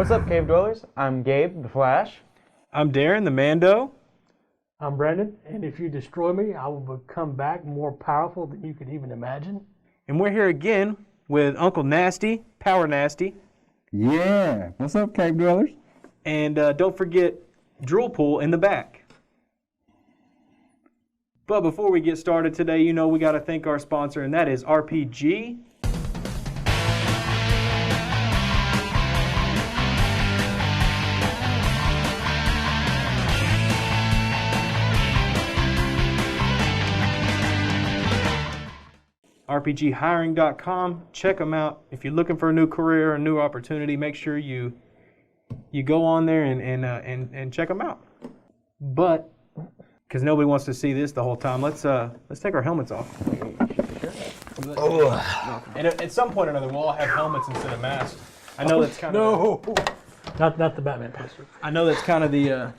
What's up, Cave Dwellers? I'm Gabe, the Flash. I'm Darren, the Mando. I'm Brandon, and if you destroy me, I will come back more powerful than you could even imagine. And we're here again with Uncle Nasty, Power Nasty. Yeah. What's up, Cave Dwellers? And don't forget Drool Pool in the back. But before we get started today, you know we got to thank our sponsor, and that is RPG. RPGhiring.com. Check them out. If you're looking for a new career, a new opportunity, make sure you go on there and check them out. But because nobody wants to see this the whole time, let's take our helmets off. Oh. And at some point or another, we'll all have helmets instead of masks. I know that's kind of not the Batman poster. I know that's kind of the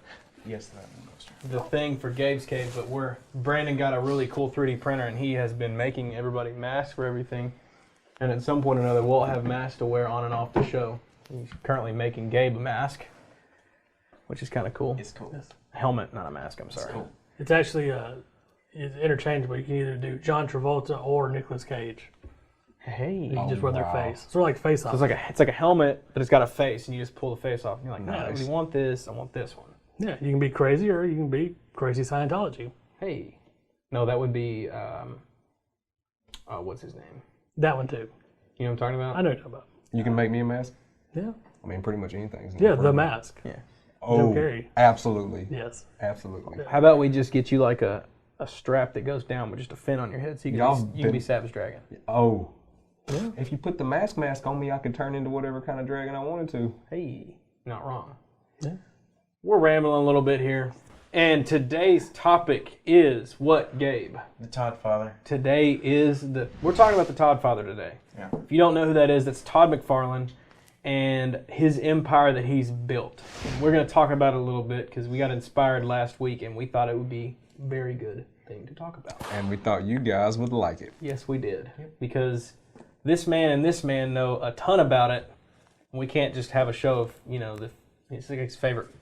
the thing for Gabe's Cave, but Brandon got a really cool 3D printer, and he has been making everybody masks for everything. And at some point or another, we'll have masks to wear on and off the show. He's currently making Gabe a mask, which is kind of cool. It's cool. A helmet, not a mask. I'm sorry. It's cool. It's actually it's interchangeable. You can either do John Travolta or Nicolas Cage. Hey. You can just wear their face. It's sort of like face off. So it's like a helmet, but it's got a face, and you just pull the face off. And you're like, no, I really want this. I want this one. Yeah, you can be crazy, or you can be crazy Scientology. Hey. No, that would be, what's his name? That one too. You know what I'm talking about? I know what you're talking about. You can make me a mask? Yeah. I mean, pretty much anything. Yeah, the mask. Yeah. Oh, Carrey. absolutely. Yes. Absolutely. How about we just get you like a strap that goes down with just a fin on your head so you can be Savage Dragon? Oh. Yeah. If you put the mask on me, I could turn into whatever kind of dragon I wanted to. Hey, not wrong. Yeah. We're rambling a little bit here. And today's topic is what, Gabe? The Todd Father. Today is we're talking about the Todd Father today. Yeah. If you don't know who that is, that's Todd McFarlane and his empire that he's built. And we're going to talk about it a little bit because we got inspired last week and we thought it would be a very good thing to talk about. And we thought you guys would like it. Yes, we did. Because this man and this man know a ton about it. And we can't just have a show of, it's like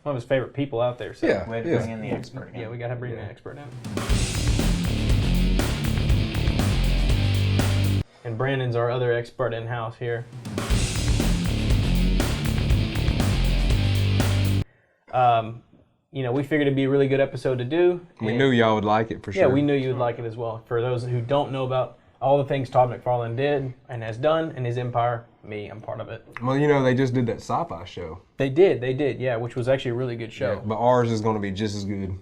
one of his favorite people out there. So. We had to bring in the expert again. Yeah, we got to bring the expert in. And Brandon's our other expert in-house here. We figured it'd be a really good episode to do. We knew y'all would like it for sure. Yeah, we knew you would like it as well. For those who don't know about all the things Todd McFarlane did and has done in his empire, I'm part of it. Well, they just did that sci-fi show. They did, yeah, which was actually a really good show. Yeah, but ours is going to be just as good.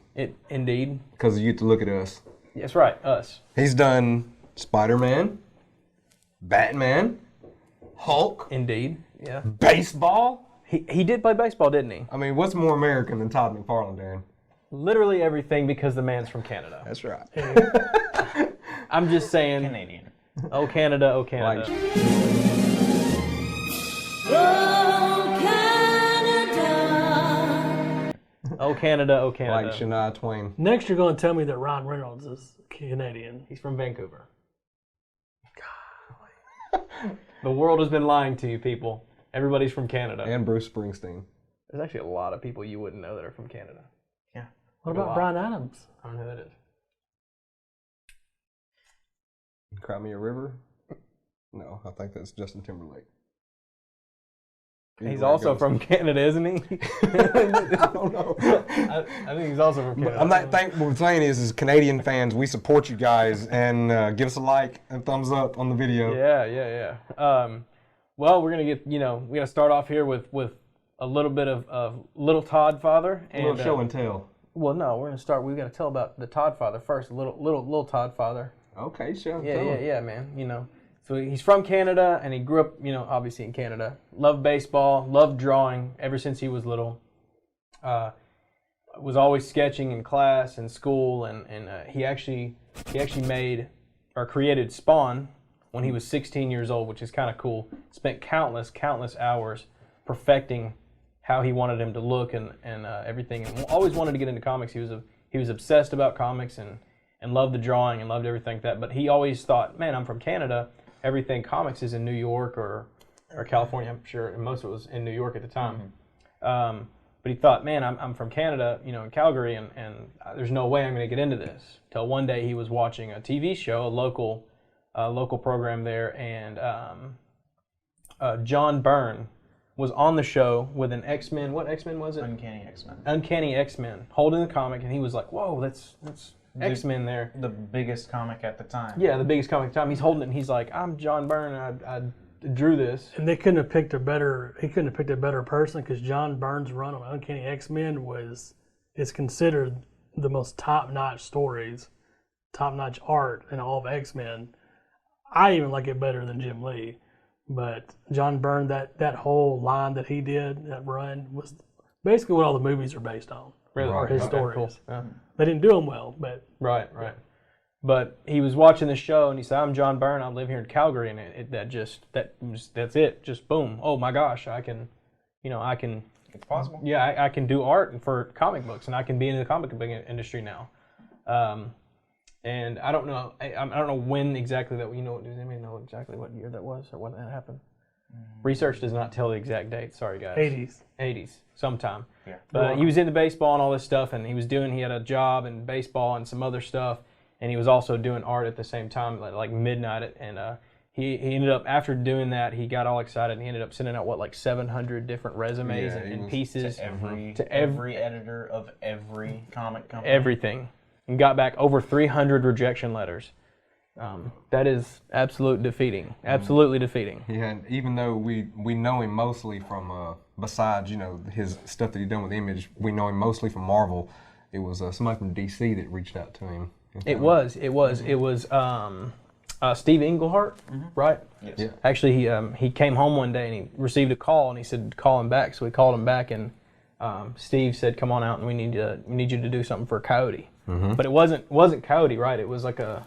Indeed. Because you get to look at us. That's right, us. He's done Spider-Man, Batman, Hulk. Indeed, yeah. Baseball. He did play baseball, didn't he? I mean, what's more American than Todd McFarlane, Darren? Literally everything, because the man's from Canada. That's right. I'm just saying. Canadian. Oh, Canada, oh, Canada. Oh, Canada, oh, Canada. Like Shania Twain. Next, you're going to tell me that Ryan Reynolds is Canadian. He's from Vancouver. God. The world has been lying to you, people. Everybody's from Canada. And Bruce Springsteen. There's actually a lot of people you wouldn't know that are from Canada. Yeah. What about Bryan Adams? I don't know who that is. Cry Me a River? No, I think that's Justin Timberlake. He's also from Canada, isn't he? I don't know. I think he's also from Canada. I'm not what I'm saying is Canadian fans, we support you guys, and give us a like and thumbs up on the video. Yeah. Well, we're gonna get we gotta start off here with a little bit of little Todd Father and A little show and tell. Well, no, we're gonna start. We gotta tell about the Todd Father first. Little Todd Father. Okay, show and Yeah, tell. yeah, man. So he's from Canada, and he grew up, obviously in Canada. Loved baseball, loved drawing ever since he was little. Was always sketching in class and school, and he actually made or created Spawn when he was 16 years old, which is kind of cool. Spent countless hours perfecting how he wanted him to look and everything, and always wanted to get into comics. He was obsessed about comics and loved the drawing and loved everything like that. But he always thought, man, I'm from Canada. Everything comics is in New York or or California, I'm sure, and most of it was in New York at the time. But he thought, man, I'm from Canada, you know, in Calgary, and there's no way I'm going to get into this. Till one day he was watching a TV show, a local program there, and John Byrne was on the show with an X-Men. What X-Men was it? Uncanny X-Men. Uncanny X-Men, holding the comic, and he was like, whoa, that's X-Men there. The biggest comic at the time. Yeah, the biggest comic at the time. He's holding it, and he's like, I'm John Byrne, and I drew this. And they couldn't have picked a better. He couldn't have picked a better person because John Byrne's run on Uncanny X-Men is considered the most top-notch stories, top-notch art in all of X-Men. I even like it better than Jim Lee, but John Byrne, that whole line that he did, that run, was basically what all the movies are based on. Really? Or his Okay, stories. cool. Yeah. They didn't do them well, but Right. But he was watching the show, and he said, I'm John Byrne, I live here in Calgary, and that's it. Just boom. Oh my gosh, I can. It's possible. Yeah, I can do art for comic books, and I can be in the comic book industry now. And I don't know. I don't know when exactly that. Does anybody know exactly what year that was or when that happened? Research does not tell the exact date. Sorry, guys. 80s, sometime. Yeah. But he was into baseball and all this stuff, and he had a job in baseball and some other stuff, and he was also doing art at the same time, like midnight. And he ended up, after doing that, he got all excited, and he ended up sending out, like 700 different resumes and pieces. To every editor of every comic company. Everything. And got back over 300 rejection letters. That is absolutely defeating. Yeah, and even though we know him mostly from, besides, his stuff that he done with Image, we know him mostly from Marvel. It was somebody from DC that reached out to him. It was Steve Englehart, right? Yes. Yeah. Actually, he came home one day and he received a call, and he said, call him back. So we called him back, and Steve said, come on out, and we need you to do something for Coyote. But it wasn't Coyote, right? It was like a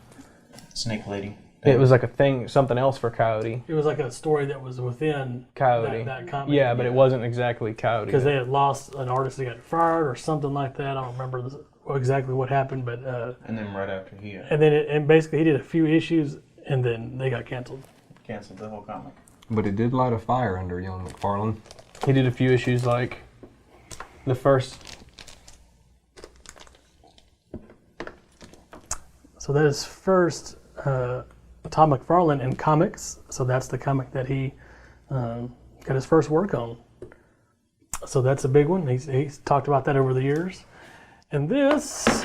Snake Lady. It was like a thing, something else for Coyote. it was like a story that was within Coyote. that comic. Yeah, but it wasn't exactly Coyote. Because they had lost an artist that got fired or something like that. I don't remember exactly what happened, but And then right after he and basically he did a few issues, and then they got canceled. canceled the whole comic. But it did light a fire under young McFarlane. He did a few issues, like the first. So that is first Todd McFarlane in comics. So that's the comic that he got his first work on. So that's a big one. He's talked about that over the years. And this,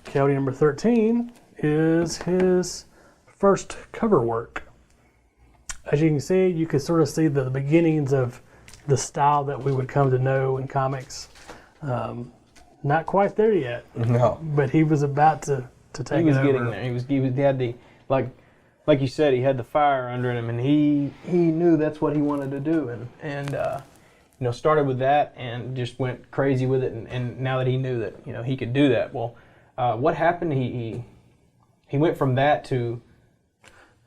Coyote number 13, is his first cover work. As you can see, you can sort of see the beginnings of the style that we would come to know in comics. Not quite there yet, No. but he was about to take He was it over. getting there. He had the like you said, he had the fire under him, and he knew that's what he wanted to do, and started with that and just went crazy with it, and now that he knew that he could do that, well, what happened? He went from that to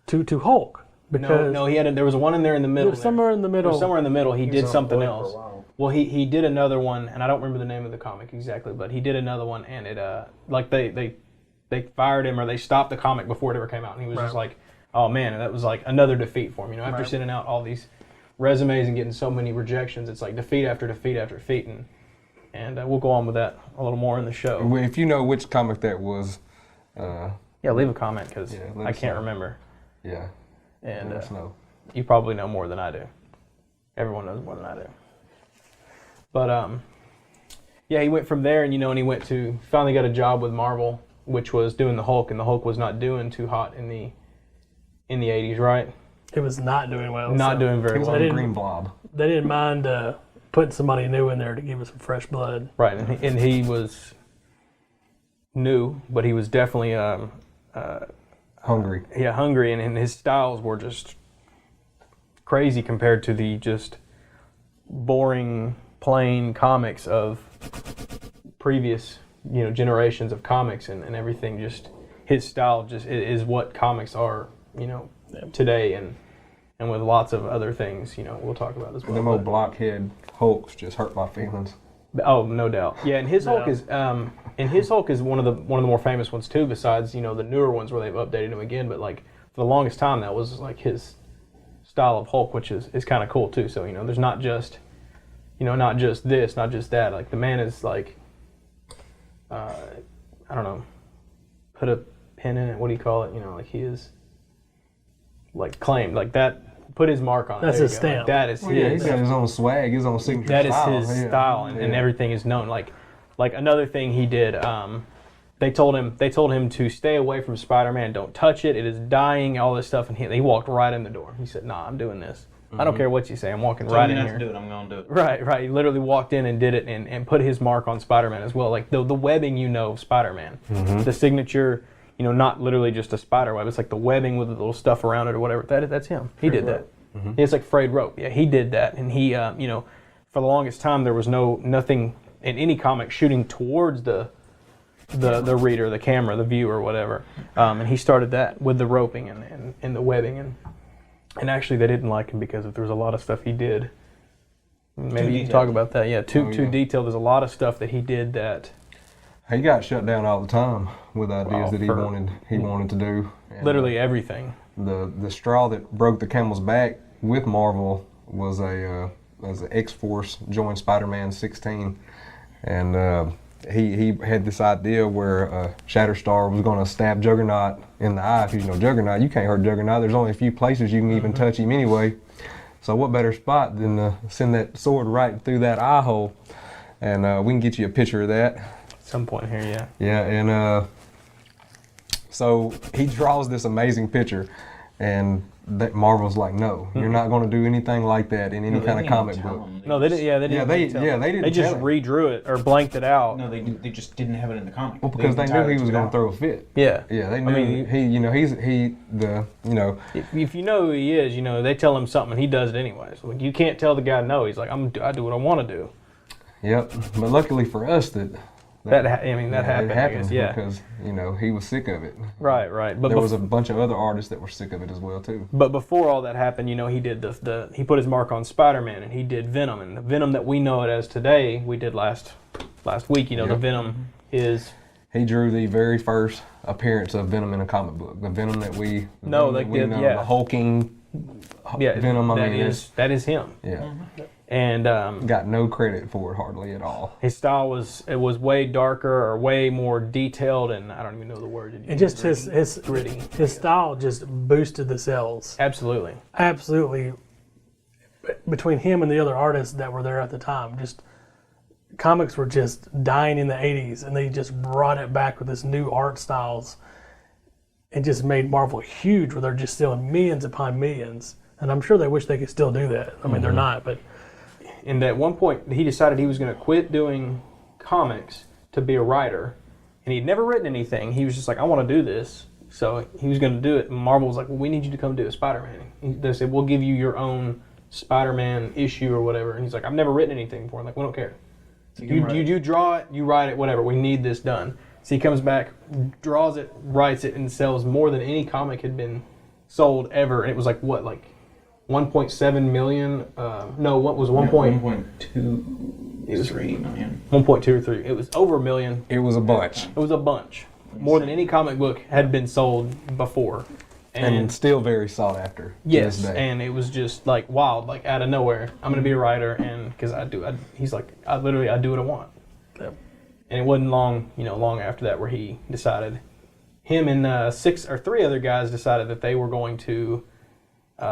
Hulk. Because no, there was one in there in the middle. somewhere in the middle. Somewhere in the middle, he did was on something board for a else. while. Well, he did another one, and I don't remember the name of the comic exactly, but he did another one, and it like they fired him, or they stopped the comic before it ever came out, and he was just like, oh man, and that was like another defeat for him. After sending out all these resumes and getting so many rejections, it's like defeat after defeat after defeat, and we'll go on with that a little more in the show. If you know which comic that was, Yeah, leave a comment because let I us can't know. remember, yeah, and let us know. you probably know more than I do. Everyone knows more than I do. But yeah, he went from there, and and he went to finally got a job with Marvel, which was doing the Hulk, and the Hulk was not doing too hot in the 80s, right? It was not doing well. Not so doing He very was well. on They the didn't- green blob. They didn't mind putting somebody new in there to give us some fresh blood. Right, and he was new, but he was definitely Hungry. hungry, and his styles were just crazy compared to the just boring, plain comics of previous generations of comics and everything. Just his style just is what comics are today, and with lots of other things we'll talk about as well. Them old but- blockhead Hulks just hurt my feelings. Oh, no doubt. Yeah, and his Hulk is one of the more famous ones too. Besides the newer ones where they've updated him again, but like for the longest time that was like his style of Hulk, which is kind of cool too. So there's not just this, not just that. Like the man is like, I don't know, put a pin in it. What do you call it? Like he is like claimed like that. Put his mark on it. That's his stamp. Like, that is Yeah, he's got his own swag, his own signature that style. is his style, and everything is known. Like another thing he did. They told him to stay away from Spider-Man. Don't touch it. It is dying. All this stuff, and he walked right in the door. He said, "Nah, I'm doing this. I don't care what you say. I'm walking right in here." Tell me not to do it. I'm gonna do it. Right. He literally walked in and did it, and put his mark on Spider-Man as well. Like the webbing, of Spider-Man, the signature. Not literally just a spider web. It's like the webbing with the little stuff around it or whatever. That's him. He did that. It's like frayed rope. Yeah, he did that, and he, for the longest time there was nothing in any comic shooting towards the reader, the camera, the viewer, whatever. And he started that with the roping and the webbing, and actually they didn't like him because there was a lot of stuff he did. Maybe you can talk about that. Yeah, too detailed. There's a lot of stuff that he did that. He got shut down all the time with ideas that he wanted to do. And literally everything. The straw that broke the camel's back with Marvel was as an X-Force joined Spider-Man 16, and he had this idea where Shatterstar was going to stab Juggernaut in the eye. Because Juggernaut, you can't hurt Juggernaut. There's only a few places you can even touch him anyway. So what better spot than to send that sword right through that eye hole? And we can get you a picture of that. Some point here, yeah. Yeah, and so he draws this amazing picture, and Marvel's like, no, you're not going to do anything like that in any kind of comic book. No, they didn't. Yeah, they didn't. They didn't. They just redrew it or blanked it out. No, they just didn't have it in the comic. Well, because they knew he was going to throw a fit. Yeah. Yeah, they knew. If you know who he is, they tell him something and he does it anyway. So you can't tell the guy no. He's like, I do what I want to do. Yep. But luckily for us that happened. It happened, I guess, yeah. Because he was sick of it. Right. But there was a bunch of other artists that were sick of it as well too. But before all that happened, he did he put his mark on Spider-Man, and he did Venom, and the Venom that we know it as today, we did last week. The Venom is. He drew the very first appearance of Venom in a comic book. The Venom that we know, the hulking Venom. That is him. Yeah. And got no credit for it hardly at all. His style was way darker or way more detailed, and I don't even know the word. And just his gritty. His style just boosted the sales. Absolutely. Between him and the other artists that were there at the time, just comics were just dying in the 80s, and they just brought it back with this new art styles, and just made Marvel huge, where they're just selling millions upon millions. And I'm sure they wish they could still do that. I mean, they're not, but. And at one point, he decided he was going to quit doing comics to be a writer. And he'd never written anything. He was just like, I want to do this. So he was going to do it. And Marvel was like, well, we need you to come do a Spider-Man. They said, we'll give you your own Spider-Man issue or whatever. And he's like, I've never written anything before. I'm like, we don't care. You draw it, you write it, whatever. We need this done. So he comes back, draws it, writes it, and sells more than any comic had been sold ever. And it was like, what, 1.7 million. What was 1.2? It was 3 million. 1.2 or 3. It was over a million. It was a bunch. It was a bunch. More than any comic book had been sold before. And still very sought after. Yes, to this day. and it was just like wild, like out of nowhere. I'm gonna be a writer, and because he's like, I do what I want. Yep. And it wasn't long after that where he decided, him and 6 or 3 other guys decided that they were going to.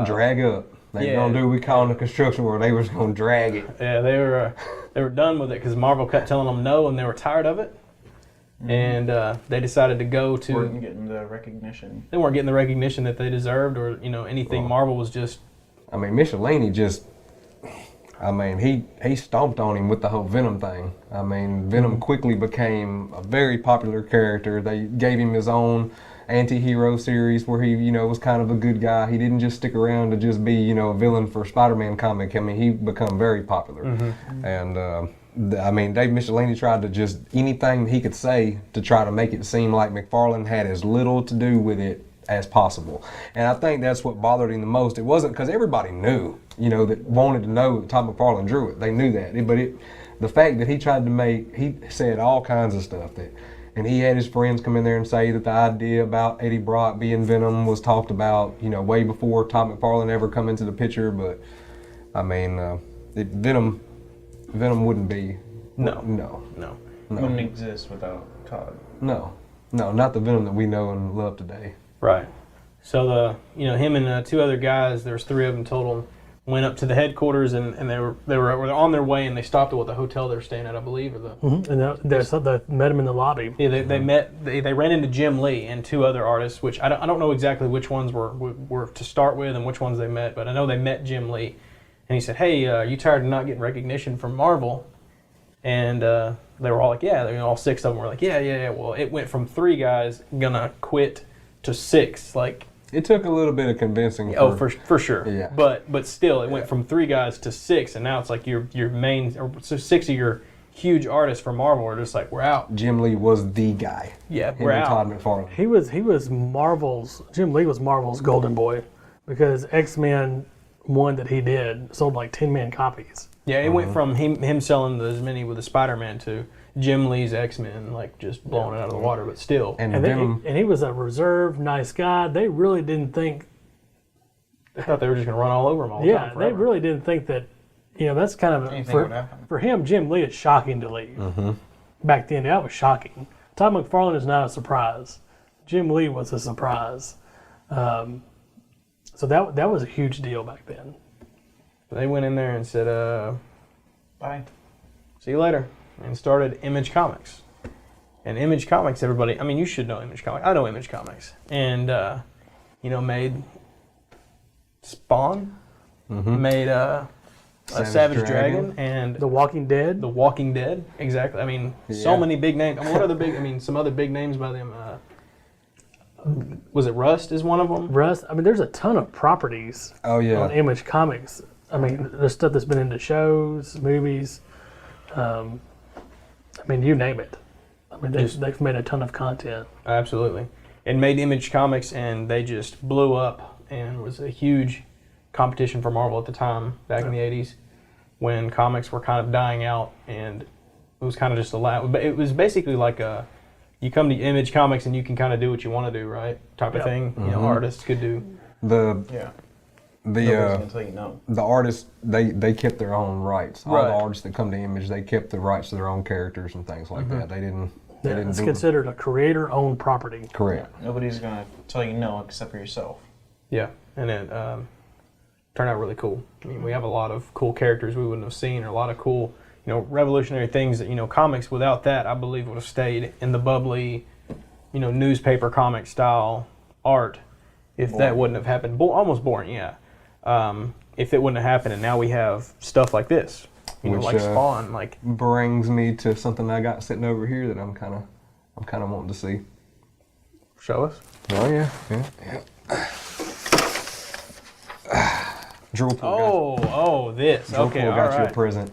Drag up. They gonna do what we call in the construction world. They was gonna drag it. Yeah, they were done with it because Marvel kept telling them no, and they were tired of it. And they decided to go to. They weren't getting the recognition. They weren't getting the recognition that they deserved, or anything. Marvel was just. I mean, McFarlane he stomped on him with the whole Venom thing. I mean, Venom quickly became a very popular character. They gave him his own anti-hero series where he, was kind of a good guy. He didn't just stick around to just be, a villain for Spider-Man comic. I mean, he become very popular. And, Dave McFarlane tried to just, anything he could say to try to make it seem like McFarlane had as little to do with it as possible. And I think that's what bothered him the most. It wasn't because everybody knew, that wanted to know that Todd McFarlane drew it. They knew that. But the fact that he tried to he said all kinds of stuff that And he had his friends come in there and say that the idea about Eddie Brock being Venom was talked about, way before Todd McFarlane ever come into the picture. But I mean, Venom wouldn't be. No. Wouldn't exist without Todd. No, not the Venom that we know and love today. Right. So him and two other guys, there was three of them total, went up to the headquarters and they were on their way and they stopped at the hotel they were staying at, I believe, or the. Mm-hmm. And they met him in the lobby. Yeah, they ran into Jim Lee and two other artists, which I don't know exactly which ones were to start with and which ones they met, but I know they met Jim Lee, and he said, "Hey, you tired of not getting recognition from Marvel?" And they were all like, "Yeah." All six of them were like, "Yeah." Well, it went from 3 guys gonna quit to 6, like. It took a little bit of convincing. For sure. Yeah. But still, it went from 3 guys to 6, and now it's like your main, or so 6 of your huge artists for Marvel are just like, we're out. Jim Lee was the guy. Yeah, Him we're and out. Todd McFarlane. He was Marvel's. Jim Lee was Marvel's golden boy, because X-Men one that he did sold like 10 million copies. Yeah, it went from him selling as many with the Spider-Man to Jim Lee's X-Men, like just blowing it out of the water, but still. And he was a reserved, nice guy. They really didn't think. They thought they were just going to run all over him all the time. Yeah, they really didn't think that. That's kind of for him. Jim Lee, it's shocking to leave. Mm-hmm. Back then, that was shocking. Todd McFarlane is not a surprise. Jim Lee was a surprise. So that was a huge deal back then. They went in there and said, Bye. See you later, and started Image Comics. And Image Comics, everybody, I mean, you should know Image Comics. I know Image Comics. And, made Spawn, made Savage Dragon, and The Walking Dead. The Walking Dead, exactly. I mean, so many big names. I mean, what are the big, some other big names by them. Was it Rust is one of them? Rust. I mean, there's a ton of properties on Image Comics. I mean, there's stuff that's been into shows, movies. I mean, you name it. I mean, they've made a ton of content. Absolutely. And made Image Comics, and they just blew up and was a huge competition for Marvel at the time, back in the 80s, when comics were kind of dying out, and it was kind of just but it was basically like you come to Image Comics and you can kind of do what you want to do, right? Type of thing. Artists could do. The artists, they kept their own rights. All the artists that come to Image, they kept the rights to their own characters and things like that. They didn't. It's considered a creator-owned property. Correct. Yeah. Nobody's gonna tell you no except for yourself. Yeah, and it turned out really cool. I mean, we have a lot of cool characters we wouldn't have seen, or a lot of cool, revolutionary things that comics. Without that, I believe would have stayed in the bubbly, newspaper comic style art. If that wouldn't have happened, almost boring, yeah. If it wouldn't have happened, and now we have stuff like this, Which, like Spawn, like brings me to something I got sitting over here that I'm kind of wanting to see. Show us. Oh yeah. Drool Pool this. Okay, all got right. you a present.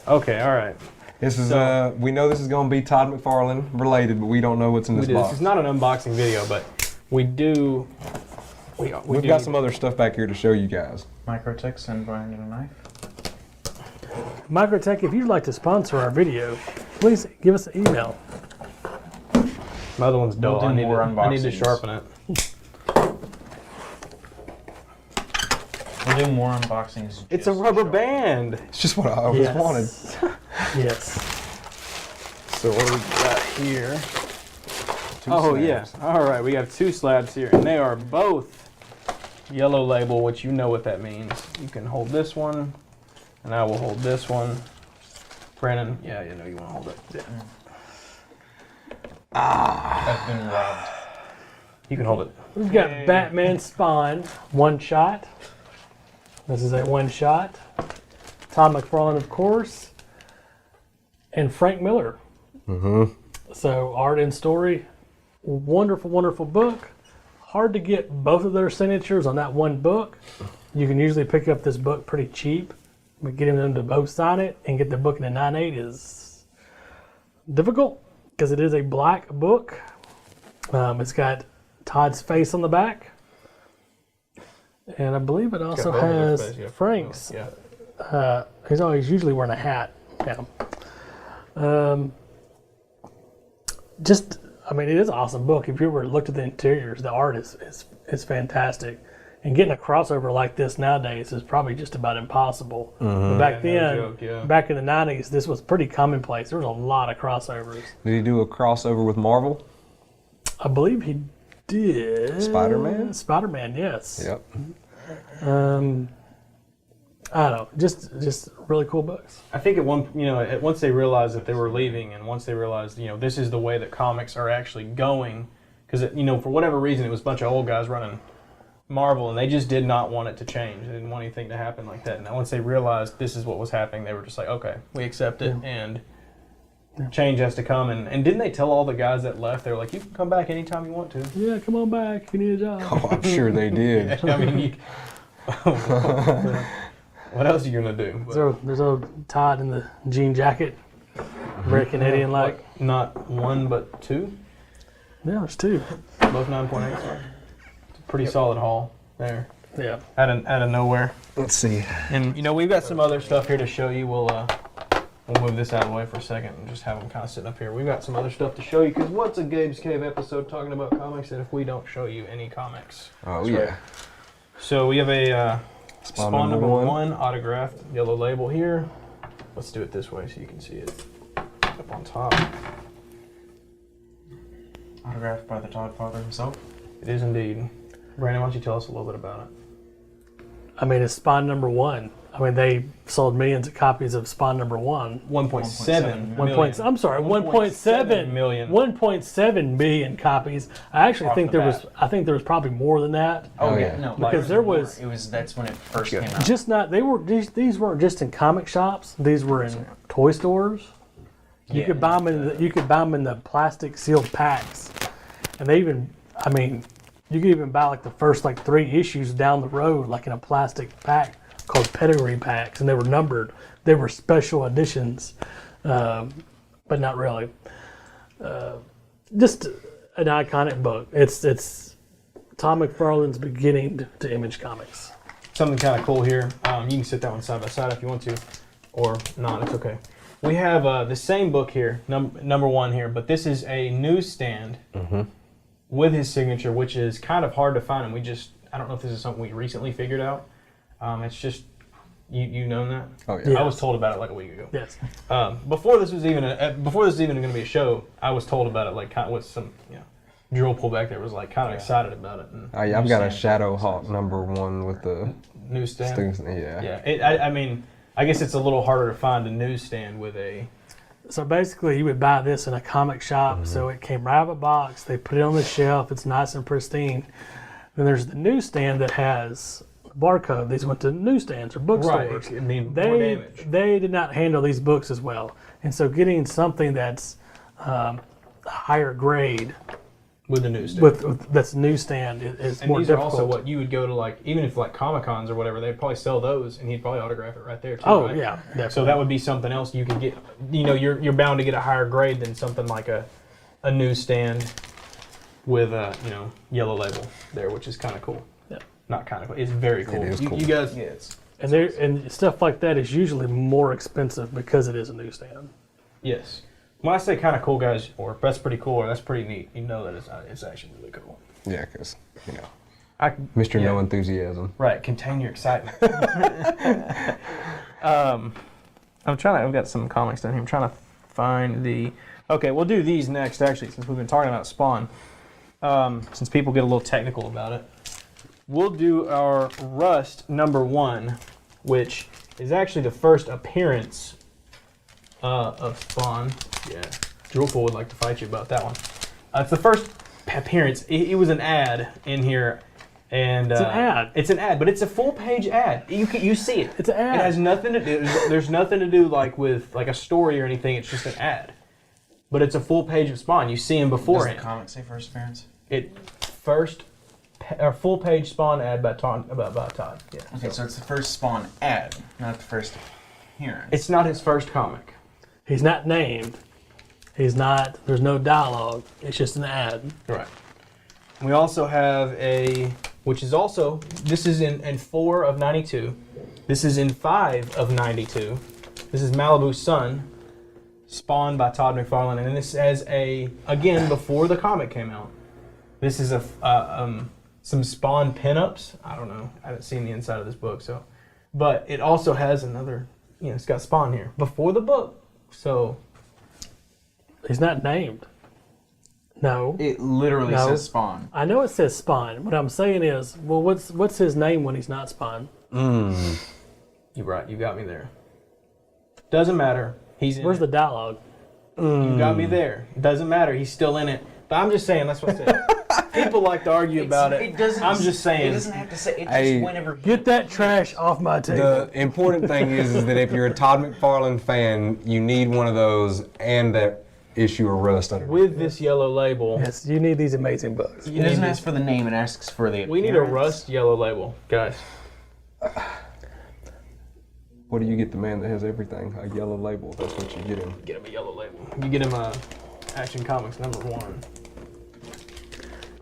Okay, all right. This is we know this is going to be Todd McFarlane related, but we don't know what's in this box. This is not an unboxing video, but we do. We've got some other stuff back here to show you guys. Microtex and Brian and a knife. Microtech, if you'd like to sponsor our video, please give us an email. My other one's dull. We'll do more I need to unboxings. sharpen it. We'll do more unboxings. It's a rubber band. It's just what I always wanted. Yes. So what do we got here? Two Yeah. slabs. All right, we have 2 slabs here, and they are both yellow label, which you know what that means. You can hold this one, and I will hold this one. Brandon, you know you want to hold it. Yeah. I've been robbed. You can hold it. We've got Batman Spawn, one shot. This is a one shot. Todd McFarlane, of course, and Frank Miller. So art and story, wonderful, wonderful book. Hard to get both of their signatures on that one book. You can usually pick up this book pretty cheap, but getting them to both sign it and get the book in a 9/8 is difficult because it is a black book. It's got Todd's face on the back, and I believe it also has Frank's. Yeah. He's usually wearing a hat now. Just I mean, it is an awesome book. If you ever looked at the interiors, the art is fantastic. And getting a crossover like this nowadays is probably just about impossible. But back then, back in the 90s, this was pretty commonplace. There was a lot of crossovers. Did he do a crossover with Marvel? I believe he did. Spider-Man? Spider-Man, yes. Yep. I don't know, just really cool books. I think once they realized that they were leaving, and once they realized, this is the way that comics are actually going, because for whatever reason, it was a bunch of old guys running Marvel, and they just did not want it to change. They didn't want anything to happen like that. And once they realized this is what was happening, they were just like, okay, we accept it, and change has to come. And didn't they tell all the guys that left, they were like, you can come back anytime you want to. Yeah, come on back if you need a job. Oh, I'm sure they did. I mean, what else are you going to do? There's old Todd in the jean jacket, very Canadian-like. Not one, but two? Yeah, there's two. Both 9.8 stars. Pretty solid haul there. Yeah. Out of nowhere. Let's see. And we've got some other stuff here to show you. We'll move this out of the way for a second and just have them kind of sitting up here. We've got some other stuff to show you, because what's a Gabe's Cave episode talking about comics if we don't show you any comics? Oh, That's yeah. right. So we have a Spawn number one autographed yellow label here. Let's do it this way so you can see it up on top. Autographed by the Todd Father himself. It is indeed. Brandon, why don't you tell us a little bit about it? I mean, it's Spawn number one. I mean, they sold millions of copies of Spawn number one. 1.7 million. I'm sorry, 1.7 million. 1.7 million copies. I actually think there was. I think there was probably more than that. Oh yeah, no, because there was. That's when it first came out. Just not. They were. These weren't just in comic shops. These were in toy stores. You could buy them in. You could buy them in the plastic sealed packs, and they even. I mean, you could even buy like the first 3 issues down the road, like in a plastic pack called pedigree packs, and they were numbered. They were special editions, but not really. Just an iconic book. It's Tom McFarlane's beginning to Image Comics. Something kind of cool here. You can sit that one side by side if you want to, or not. It's okay. We have the same book here, number one here, but this is a newsstand with his signature, which is kind of hard to find. And I don't know if this is something we recently figured out. It's just, you known that? Oh yeah. I was told about it like a week ago. Yes. Before this was even going to be a show, I was told about it kind of with some drill pull back there. Was kind of excited about it. And I've got a Shadow Hawk number one with the newsstand. Yeah. Yeah. I mean, I guess it's a little harder to find a newsstand with a. So basically, you would buy this in a comic shop. So it came right out of a box. They put it on the shelf. It's nice and pristine. Then there's the newsstand that has barcode. These went to newsstands or bookstores. Right. I mean, more damage. They did not handle these books as well. And so getting something that's higher grade with the newsstand. With that's newsstand is and more these difficult. are also what you would go to even if Comic-Cons or whatever, they'd probably sell those, and he'd probably autograph it right there too. Oh right? yeah, definitely. So that would be something else you could get. You're bound to get a higher grade than something like a newsstand with a yellow label there, which is kind of cool. Yeah. Not kind of cool. It's very cool. It is cool. You guys, and stuff like that is usually more expensive because it is a newsstand. Yes. When I say kind of cool, guys, or that's pretty cool, or that's pretty neat, you know that it's actually really cool. Yeah, because Mr. No Enthusiasm. Right, contain your excitement. I've got some comics down here. I'm trying to find the. Okay, we'll do these next, actually, since we've been talking about Spawn. Since people get a little technical about it, we'll do our Rust number one, which is actually the first appearance of Spawn. Yeah, Drillful would like to fight you about that one. It's the first appearance. It was an ad in here, and It's an ad. It's an ad, but it's a full-page ad. You see it. It's an ad. It has nothing to do. There's nothing to do with a story or anything. It's just an ad, but it's a full page of Spawn. You see him beforehand. Does the comic say first appearance? Full page Spawn ad by Todd. Yeah. Okay, so it's the first Spawn ad, not the first appearance. It's not his first comic. He's not named. He's not. There's no dialogue. It's just an ad. Right. We also have which is also, this is in 4 of 92. This is in 5 of 92. This is Malibu Sun. Spawn by Todd McFarlane, and this as again before the comic came out. This is some Spawn pinups. I don't know. I haven't seen the inside of this book, but it also has another. It's got Spawn here before the book, so He's not named. No. It literally No. says Spawn. I know it says Spawn. What I'm saying is, well, what's his name when he's not Spawn? You're right. You got me there. Doesn't matter. He's in Where's it. the dialogue? You got me there. It doesn't matter. He's still in it. But I'm just saying. That's what I said. People like to argue about it. It doesn't. I'm just saying. It doesn't have to say. It's Hey, just whenever. Get that trash off my table. The important thing is that if you're a Todd McFarlane fan, you need one of those and that issue of Rust under. With this yellow label, Yes, you need these amazing books. you It doesn't need ask for the name. It asks for the. we need a appearance. Rust yellow label, guys. What do you get the man that has everything? A yellow label. That's what you get him. Get him a yellow label. You get him a Action Comics #1.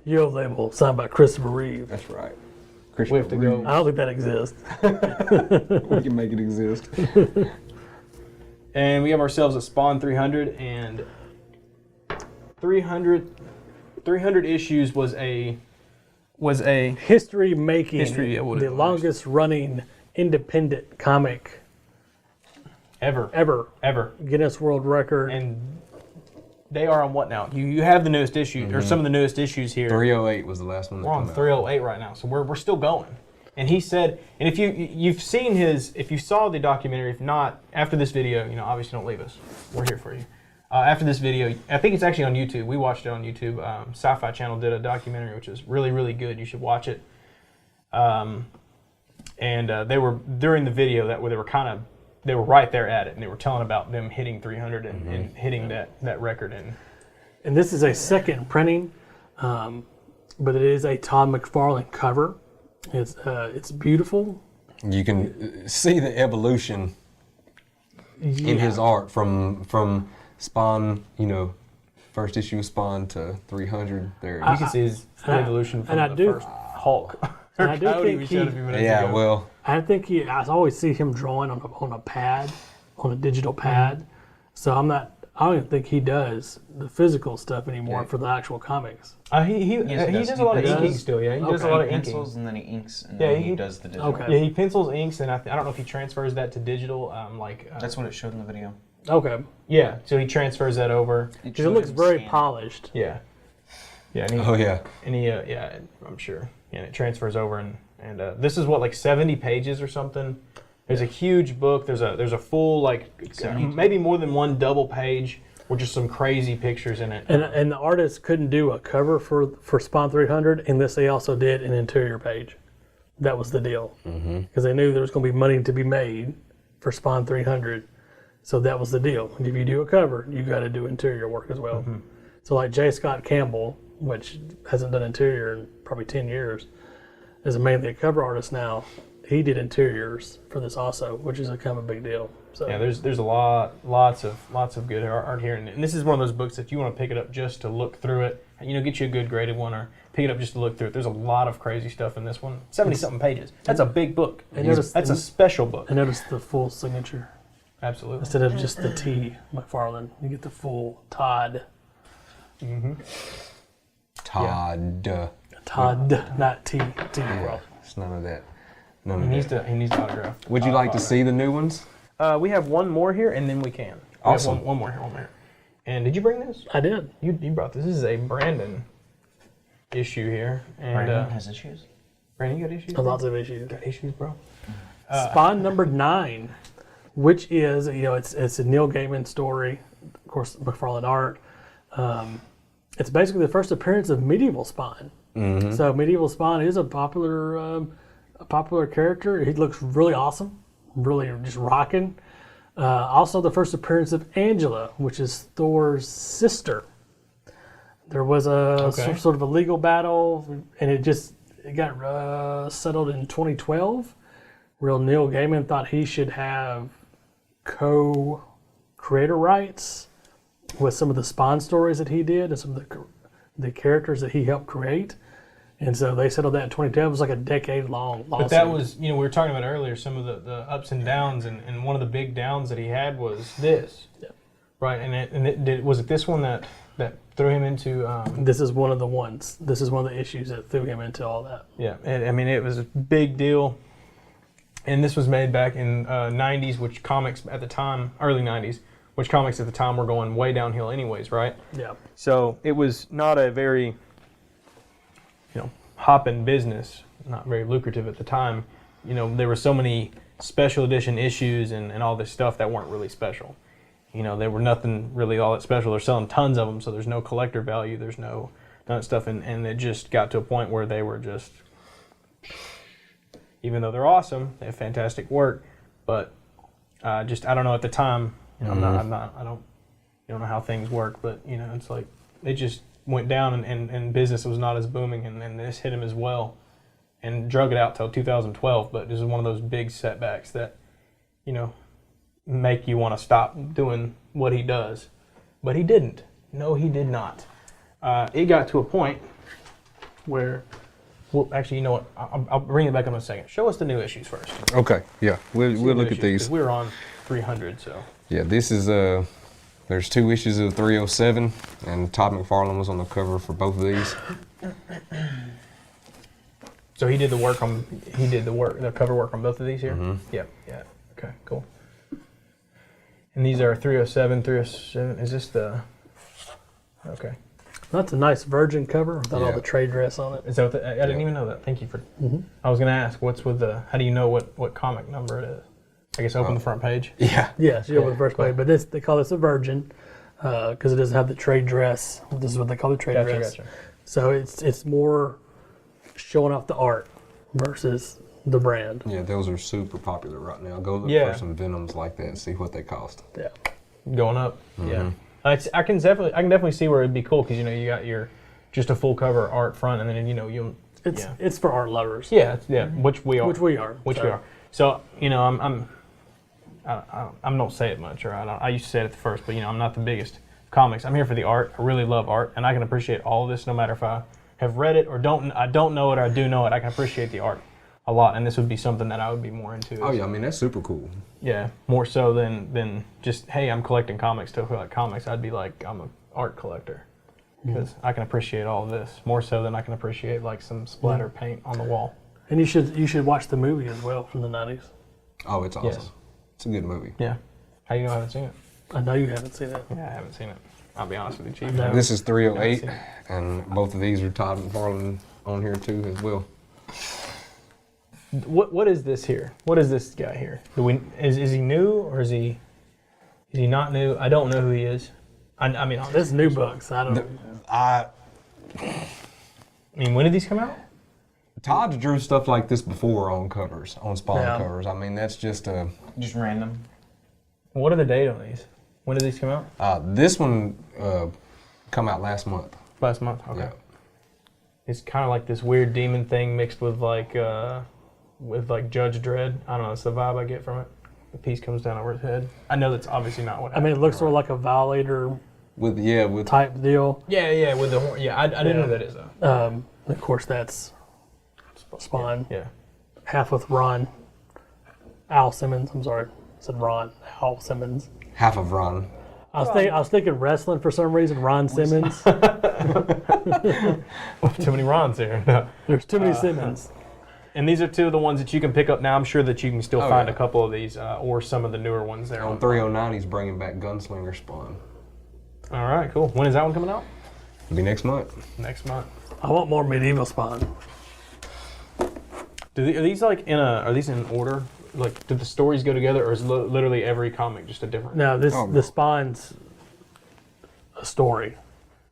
Yellow label signed by Christopher Reeve. That's right. We Christian have to go. I don't think that exists. We can make it exist. And we have ourselves a Spawn 300, and 300 issues was a History making History, yeah, what it the was. longest running independent comic ever. ever. Guinness World Record. And they are on what now? You have the newest issue, or some of the newest issues here. 308 was the last one that We're on came out. 308 right now, so we're still going. And he said, and if you've seen if you saw the documentary, if not, after this video, obviously don't leave us. We're here for you. After this video, I think it's actually on YouTube. We watched it on YouTube. Sci-Fi Channel did a documentary, which is really, really good. You should watch it. And they were, during the video, they were right there at it, and they were telling about them hitting 300 and hitting that record. And this is a second printing, but it is a Todd McFarlane cover. It's beautiful. You can see the evolution in his art from Spawn, first issue of Spawn to 300. There. You can see his evolution from and I the do- first Hulk. and I do Coyote think we showed a few minutes ago. well, I think I always see him drawing on a pad, on a digital pad. So I don't even think he does the physical stuff anymore for the actual comics. He Yes, does a lot of He inking does. still, yeah. He does a Okay. lot of He inking. pencils and then he inks and Yeah, then he he- does the digital. Okay. Yeah, he pencils, inks, and I don't know if he transfers that to digital. That's what it showed in the video. Okay. Yeah, so he transfers that over. Because it looks very polished. Yeah, yeah, and he, yeah, I'm sure. Yeah, and it transfers over, and this is what, like 70 pages or something. There's a huge book. There's a full maybe more than one double page with just some crazy pictures in it. And the artist couldn't do a cover for Spawn 300 unless they also did an interior page. That was the deal. Because they knew there was going to be money to be made for Spawn 300. So that was the deal. And if you do a cover, you got to do interior work as well. So like J. Scott Campbell, which hasn't done interior in probably 10 years, is mainly a cover artist now. He did interiors for this also, which is kind of a big deal. So Yeah, there's a lots of good art here, and this is one of those books that you want to pick it up just to look through it. Get you a good graded one, or pick it up just to look through it. There's a lot of crazy stuff in this one. 70-something pages. That's a big book. That's a special book. I noticed the full signature Absolutely. instead of just the T McFarlane. You get the full Todd. Todd. Todd, not T. T. It's none of that. He needs to autograph. Would you like to see the new ones? We have one more here, and then we can. Awesome. We have one more here. And did you bring this? I did. You brought this. This is a Brandon issue here. And Brandon has issues. Brandon, you got issues? Lots of issues. Got issues, bro? Spawn number 9, which is, it's a Neil Gaiman story, of course, McFarlane art. It's basically the first appearance of Medieval Spawn. So Medieval Spawn is a popular character. He looks really awesome, really just rocking. Also, the first appearance of Angela, which is Thor's sister. There was a sort of a legal battle, and it got settled in 2012. Real Neil Gaiman thought he should have co-creator rights with some of the Spawn stories that he did and some of the characters that he helped create. And so they settled that in 2012. It was like a decade-long lawsuit. But that was, we were talking about earlier, some of the ups and downs, and one of the big downs that he had was this. Yeah. Right, was it this one that threw him into? This is one of the ones. This is one of the issues that threw him into all that. Yeah, I mean, it was a big deal. And this was made back in 90s, which comics at the time, early 90s, which comics at the time were going way downhill anyways, right? Yeah. So it was not a very, hopping business, not very lucrative at the time. There were so many special edition issues and all this stuff that weren't really special. There were nothing really all that special. They're selling tons of them, so there's no collector value. There's none of that stuff. And it just got to a point where they were just, even though they're awesome, they have fantastic work, but I don't know at the time, I don't know how things work, but it's like it just went down and business was not as booming, and this hit him as well and drug it out till 2012. But this is one of those big setbacks that make you want to stop doing what he does. But he didn't. No, he did not. It got to a point where, well, actually, you know what? I'll bring it back in a second. Show us the new issues first. Okay, yeah, we'll look at these. We're on 300, so. Yeah, this is there's 2 issues of 307, and Todd McFarlane was on the cover for both of these. So he did the cover work on both of these here? Mm-hmm. Yeah. Okay, cool. And these are 307, is this the, okay. That's a nice Virgin cover without all Yeah. the trade dress on it. Is that what I didn't even know that. Thank you for, I was going to ask, what's with how do you know what comic number it is? I guess open the front page. Yeah. Yeah, so you open the first page, but they call this a Virgin because it doesn't have the trade dress. This is what they call the trade dress. Gotcha. So it's more showing off the art versus the brand. Yeah, those are super popular right now. Go look Yeah. for some Venoms like that and see what they cost. Yeah. Going up. Yeah. I can definitely see where it'd be cool because you got your just a full cover art front, and then you'll. It's for art lovers. Yeah, which we are. Which we are. We are. So I don't say it much, or I used to say it at the first, but I'm not the biggest comics. I'm here for the art. I really love art, and I can appreciate all of this, no matter if I have read it or don't. I don't know it or I do know it. I can appreciate the art a lot, and this would be something that I would be more into. Oh yeah, I mean that's super cool. Yeah, more so than just hey, I'm collecting comics to collect comics. I'd be like I'm an art collector because I can appreciate all of this more so than I can appreciate like some splatter paint on the wall. And you should watch the movie as well from the 90s. Oh, it's awesome. Yes. It's a good movie. Yeah. How do you know I haven't seen it? I know you haven't seen it. Yeah, I haven't seen it. I'll be honest with you, Chief. No. This is 308, Haven't and both of these are Todd McFarlane on here too as well. What is this here? What is this guy here? Is he new or is he not new? I don't know who he is. I mean, This is new books. I don't. I when did these come out? Todd drew stuff like this before on covers, on Spawn Yeah. covers. I mean, that's just Just random. What are the date on these? When did these come out? this one come out last month. Last month. Okay. Yeah. It's kind of like this weird demon thing mixed with like Judge Dredd. I don't know. It's the vibe I get from it. The piece comes down over his head. I know that's obviously not what I happened. mean, it looks sort of like a Violator With type deal. Yeah, with the horn. Yeah, I didn't know who that is though. Of course, that's Spawn. Yeah. Half with Ron. Al Simmons. I'm sorry. I said Ron. Al Simmons. half of Ron. I was thinking wrestling for some reason. Ron Simmons. Too many Rons here. No. There's too many Simmons. And these are two of the ones that you can pick up now. I'm sure that you can still find yeah. a couple of these or some of the newer ones there. On 309, he's bringing back Gunslinger Spawn. All right, cool. When is that one coming out? It'll be next month. Next month. I want more medieval Spawn. Are these like are these in order? Like, do the stories go together, or is literally every comic just a different? No, the Spawn's a story.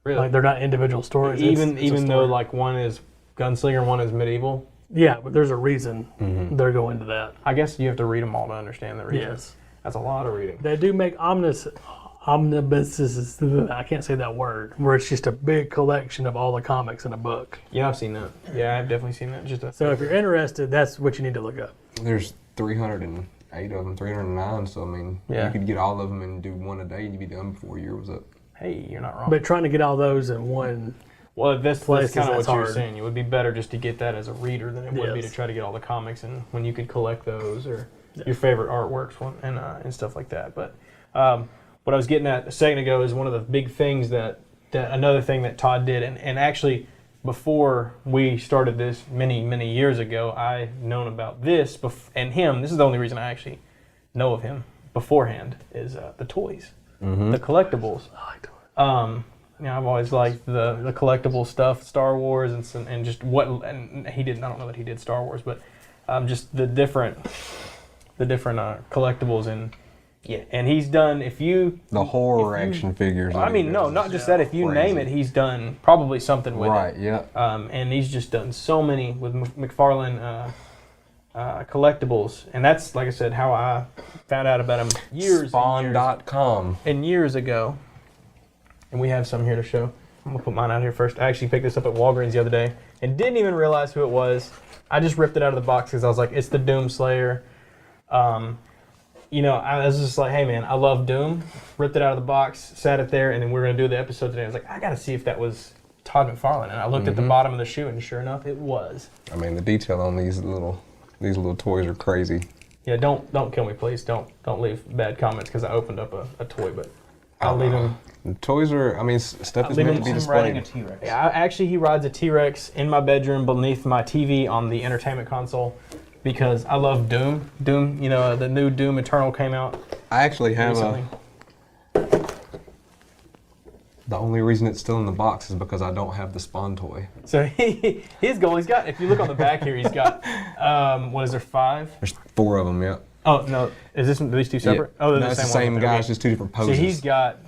Really? Like they're not individual stories. Even it's a though story. like one is Gunslinger and one is medieval. Yeah, but there's a reason they're going to that. I guess you have to read them all to understand the reason. Yes. That's a lot of reading. They do make omnibuses. I can't say that word. Where it's just a big collection of all the comics in a book. Yeah, I've seen that. Yeah, I've definitely seen that. So if you're interested, that's what you need to look up. There's 308 of them, 309. So I mean, Yeah. you could get all of them and do one a day, and you'd be done before a year was up. Hey, you're not wrong. But trying to get all those in one. Well, that's places, kind of what that's you were hard. saying. It would be better just to get that as a reader than it would be to Yes. try to get all the comics and when you could collect those or your favorite artworks and stuff like that. But what I was getting at a second ago is one of the big things that another thing that Todd did, and actually before we started this many years ago, I known about this and him. This is the only reason I actually know of him beforehand is the toys, the collectibles. I like toys. I've always liked the collectible stuff, Star Wars, and just what. And he didn't. I don't know that he did Star Wars, but just the different collectibles and. Yeah, and he's done, the horror action figures. I mean, no, not just that. If you name it, he's done probably something with it. Right, yeah. And he's just done so many with McFarlane collectibles. And that's, like I said, how I found out about him Spawn.com. and years ago. And we have some here to show. I'm going to put mine out here first. I actually picked this up at Walgreens the other day and didn't even realize who it was. I just ripped it out of the box because I was like, it's the Doom Slayer. I was just like, hey, man, I love Doom. Ripped it out of the box, sat it there, and then we were going to do the episode today. I was like, I got to see if that was Todd McFarlane. And I looked at the bottom of the shoe, and sure enough, it was. I mean, the detail on these little toys are crazy. Yeah, don't kill me, please. Don't leave bad comments because I opened up a toy, but I'll leave him. The toys are, stuff is meant to be Him displayed. riding a T-Rex. Yeah, actually, he rides a T-Rex in my bedroom beneath my TV on the entertainment console. Because I love Doom. Doom, the new Doom Eternal came out I actually have recently. The only reason it's still in the box is because I don't have the Spawn toy. So his goal, he's got, if you look on the back here, he's got, what is there, 5? There's 4 of them, yeah. Oh, no, are these two separate? Yeah. Oh, they're no, the it's same the same one. guy, Okay. it's just 2 different poses. So he's got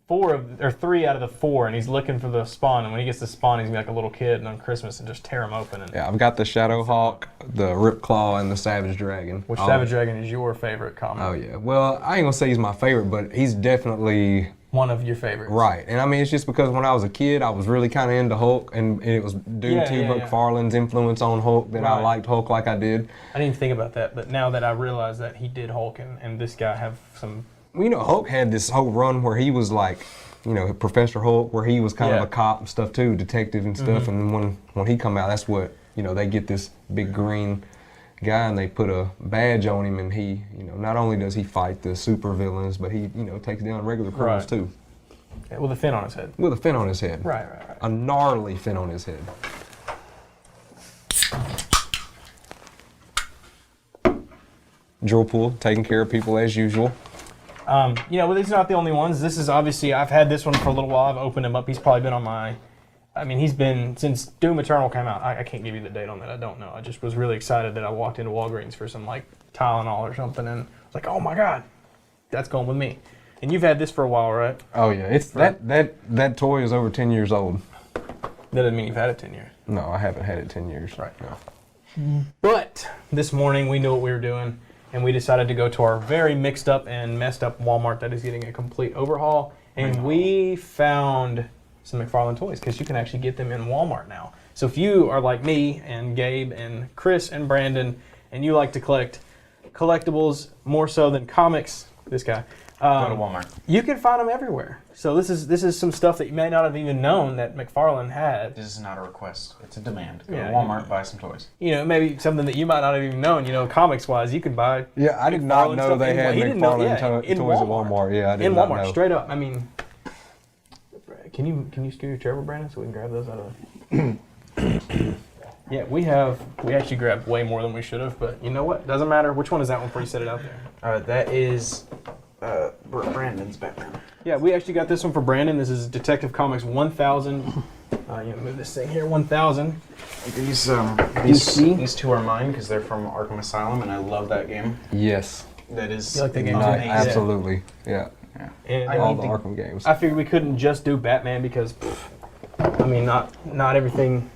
3 out of the 4, and he's looking for the Spawn, and when he gets the Spawn, he's gonna be like a little kid and on Christmas and just tear him open. And Yeah, I've got the Shadowhawk, the Ripclaw, and the Savage Dragon. which Savage Dragon is your favorite comic? Oh, yeah. Well, I ain't gonna say he's my favorite, but he's definitely... One of your favorites. Right. And it's just because when I was a kid, I was really kind of into Hulk, and it was due to McFarlane's influence on Hulk that I liked Hulk like I did. I didn't even think about that, but now that I realize that he did Hulk and this guy have some... Well, Hulk had this whole run where he was like, Professor Hulk, where he was kind of a cop and stuff too, detective and stuff. And when he come out, that's what, they get this big green guy and they put a badge on him, and he, not only does he fight the super villains, but he, takes down regular criminals too. Yeah, with a fin on his head. With a fin on his head. Right. A gnarly fin on his head. Drill pool, taking care of people as usual. Well, these are not the only ones. This is obviously, I've had this one for a little while. I've opened him up. He's probably been on my, he's been, since Doom Eternal came out. I can't give you the date on that. I don't know. I just was really excited that I walked into Walgreens for some, Tylenol or something, and I was like, oh my God, that's going with me. And you've had this for a while, right? Oh, yeah. It's that toy is over 10 years old. That doesn't mean you've had it 10 years. No, I haven't had it 10 years. Right. No. But this morning, we knew what we were doing. And we decided to go to our very mixed up and messed up Walmart that is getting a complete overhaul. And we found some McFarlane toys because you can actually get them in Walmart now. So if you are like me and Gabe and Chris and Brandon and you like to collect collectibles more so than comics, this guy, Go to Walmart. you can find them everywhere. So this is some stuff that you may not have even known that McFarlane had. This is not a request. It's a demand. Go Yeah, to Walmart, buy some toys. Maybe something that you might not have even known. Comics-wise, you could buy. Yeah, I did not McFarlane know stuff they in had He didn't know- McFarlane in toys at Walmart. Yeah, I did in not Walmart, know. straight up. Can you scoot your chair over, Brandon, so we can grab those out of Yeah, we actually grabbed way more than we should have, but you know what? Doesn't matter. Which one is that one before you set it out there? That is Brandon's Batman. Yeah, we actually got this one for Brandon. This is Detective Comics 1000. Move this thing here, 1000. These two are mine because they're from Arkham Asylum, and I love that game. Yes. That is You like that game? amazing. Absolutely. Yeah. And All the Arkham games. I figured we couldn't just do Batman because, not everything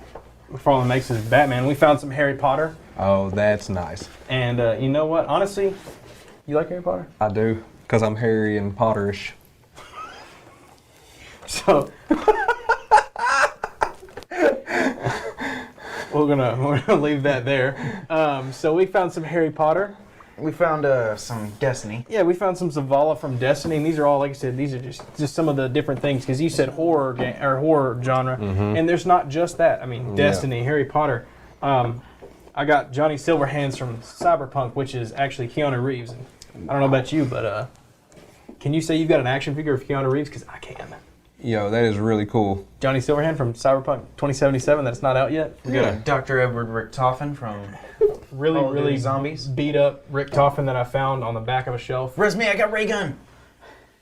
McFarlane makes is Batman. We found some Harry Potter. Oh, that's nice. And you know what? Honestly, you like Harry Potter? I do, because I'm Harry and Potterish. So we're gonna leave that there. So we found some Harry Potter. We found some Destiny. Yeah, we found some Zavala from Destiny, and these are all, like I said, these are just some of the different things. Because you said horror genre, and there's not just that. Destiny, Harry Potter. I got Johnny Silverhands from Cyberpunk, which is actually Keanu Reeves. And I don't know about you, but can you say you've got an action figure of Keanu Reeves? Because I can. Yo, that is really cool. Johnny Silverhand from Cyberpunk 2077 that's not out yet. We got a Dr. Edward Richtofen from Really, Call of Duty really Zombies. beat up Rick Toffin that I found on the back of a shelf. Res me, I got ray gun.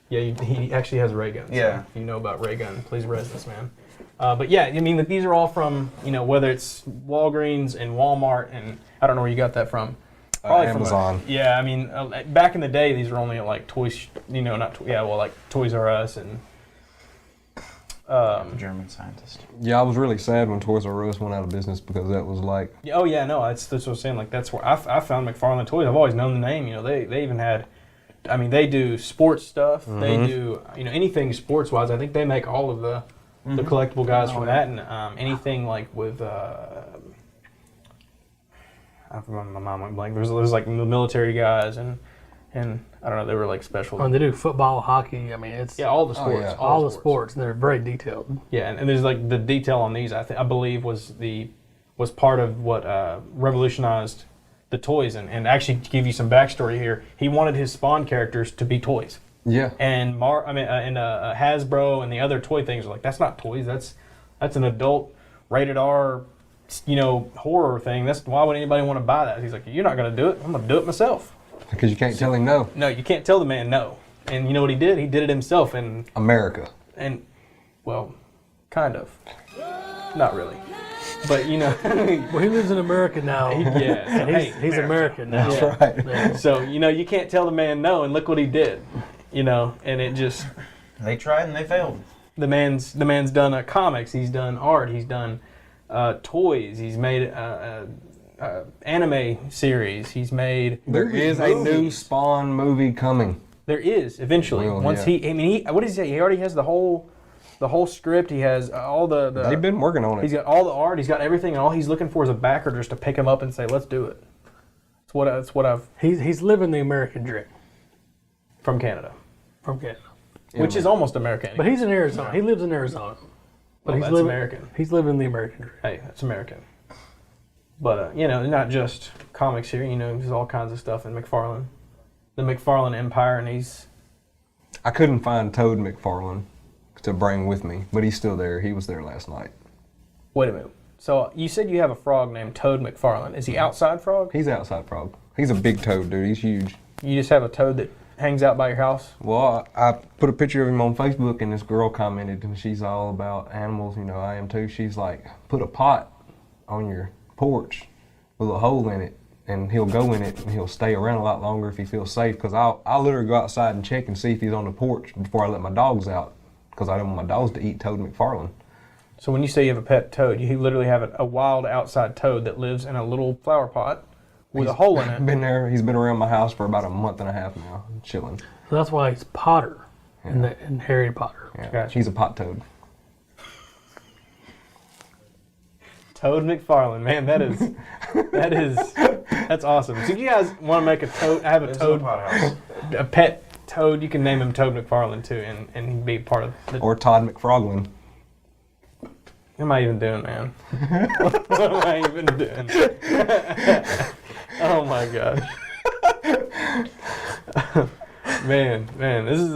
Yeah, he actually has a ray gun. So Yeah. if you know about ray gun, please res this man. But yeah, I mean, like, these are all from, whether it's Walgreens and Walmart, and I don't know where you got that from. Probably from Amazon. Yeah, I mean, back in the day, these were only at like Toys, like Toys R Us and. German scientist. Yeah, I was really sad when Toys R Us went out of business because that was like... Oh yeah, no, that's what I'm saying. Like that's where I found McFarlane Toys. I've always known the name. They even had, I mean, they do sports stuff. Mm-hmm. They do anything sports wise. I think they make all of the collectible guys from that, and anything like with. I remember my mom went blank. There's like the military guys and I don't know. They were like special. And they do football, hockey. I mean, it's All the sports. yeah. all the sports, and they're very detailed. Yeah, and there's like the detail on these. I believe was part of what revolutionized the toys, and actually to give you some backstory here, he wanted his Spawn characters to be toys. Yeah. And Hasbro and the other toy things are like, that's not toys. That's an adult rated R, horror thing. Why would anybody want to buy that? He's like, you're not gonna do it. I'm gonna do it myself. Because you can't tell him no. No, you can't tell the man no. And you know what he did? He did it himself. America. And well, kind of, not really. But Well, he lives in America now. yeah. So, He's American now. That's right. Yeah. So you can't tell the man no, and look what he did. And it just They tried and they failed. the man's done comics. He's done art. He's done toys. He's made anime series. He's made. There is a new Spawn movie coming. There is eventually. Will, Once yeah. what does he say? He already has the whole script. He has all the. They've been working on He's it. got all the art. He's got everything, and all he's looking for is a backer just to pick him up and say, "Let's do it." That's what I've He's living the American dream from Canada, from Canada. which is almost American. But he's in Arizona. He lives in Arizona. But Well, that's living, American. He's living the American dream. Hey, that's American. But not just comics here. There's all kinds of stuff in McFarlane, the McFarlane Empire, and he's. I couldn't find Toad McFarlane to bring with me, but he's still there. He was there last night. Wait a minute. So you said you have a frog named Toad McFarlane. Is he outside frog? He's outside frog. He's a big toad, dude. He's huge. You just have a toad that hangs out by your house? Well, I put a picture of him on Facebook, and this girl commented, and she's all about animals. I am too. She's like, put a pot on your porch with a hole in it, and he'll go in it, and he'll stay around a lot longer if he feels safe. Because I'll literally go outside and check and see if he's on the porch before I let my dogs out, because I don't want my dogs to eat Toad McFarlane. So when you say you have a pet toad, you literally have a wild outside toad that lives in a little flower pot with a hole in it. Been there. He's been around my house for about a month and a half now, chilling. So that's why he's Potter in Harry Potter. Yeah, Gotcha. he's a pot toad. Toad McFarlane, man, that's awesome. So if you guys want to make a toad, I have a toad, Pothouse. a pet toad, you can name him Toad McFarlane too, and he'd be part of the. Or Todd McFroglin. What am I even doing, man? What am I even doing? Oh my gosh. man, this is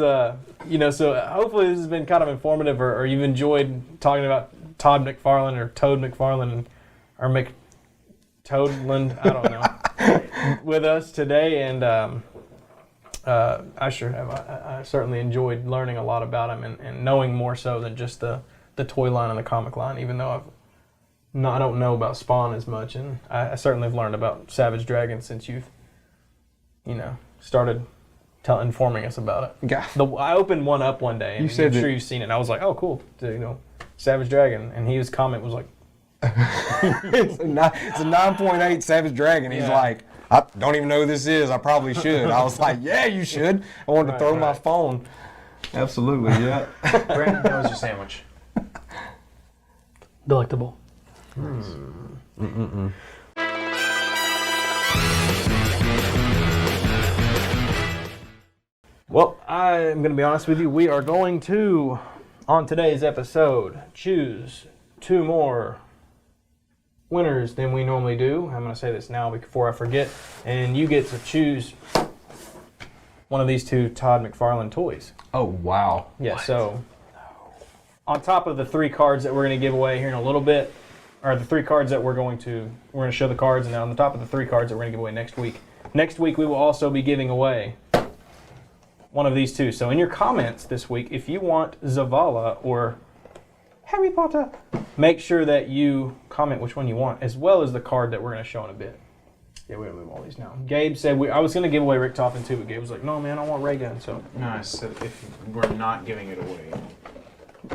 so hopefully this has been kind of informative, or you've enjoyed talking about Todd McFarlane or Toad McFarlane or McToadland, I don't know, with us today, and I sure have. I certainly enjoyed learning a lot about him and knowing more so than just the toy line and the comic line, even though I don't know about Spawn as much, and I certainly have learned about Savage Dragon since you've started informing us about it. Yeah. I opened one up one day, and You said I'm sure that- you've seen it. And I was like, oh, cool, Savage Dragon, and his comment was like, It's a 9.8 Savage Dragon. He's Yeah. like, I don't even know who this is. I probably should. I was like, yeah, you should. I wanted to throw my phone. Absolutely, yeah. Brandon, how was your sandwich? Delectable. well, I'm going to be honest with you. We are going to, on today's episode, choose two more winners than we normally do. I'm going to say this now before I forget. And you get to choose one of these two Todd McFarlane toys. Oh, wow. Yeah, so on top of the 3 cards that we're going to give away here in a little bit, or the 3 cards that we're going to show the cards, and then on the top of the 3 cards that we're going to give away next week. Next week we will also be giving away one of these two. So in your comments this week, if you want Zavala or Harry Potter, make sure that you comment which one you want, as well as the card that we're going to show in a bit. Yeah, we're going to move all these now. Gabe said, I was going to give away Rick Toppin too, but Gabe was like, no, man, I want Ray Gun. So, No, I said if we're not giving it away.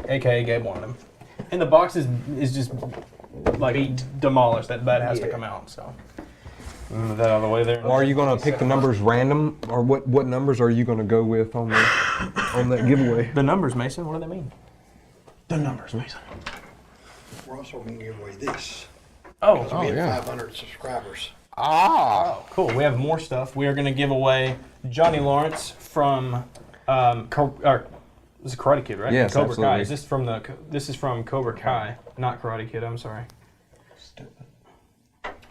AKA Gabe wanted him. And the box is just like demolished. That has to come out. So, move that out of the way there. Well, are you going to pick the numbers random, or what numbers are you going to go with on that giveaway? The numbers, Mason, what do they mean? The numbers, Mason. We're also going to give away this. Oh, We had yeah. 500 subscribers. Oh, cool. We have more stuff. We are going to give away Johnny Lawrence from this is Karate Kid, right? Yes, Cobra Kai. absolutely. This is from Cobra Kai, not Karate Kid. I'm sorry. Stupid.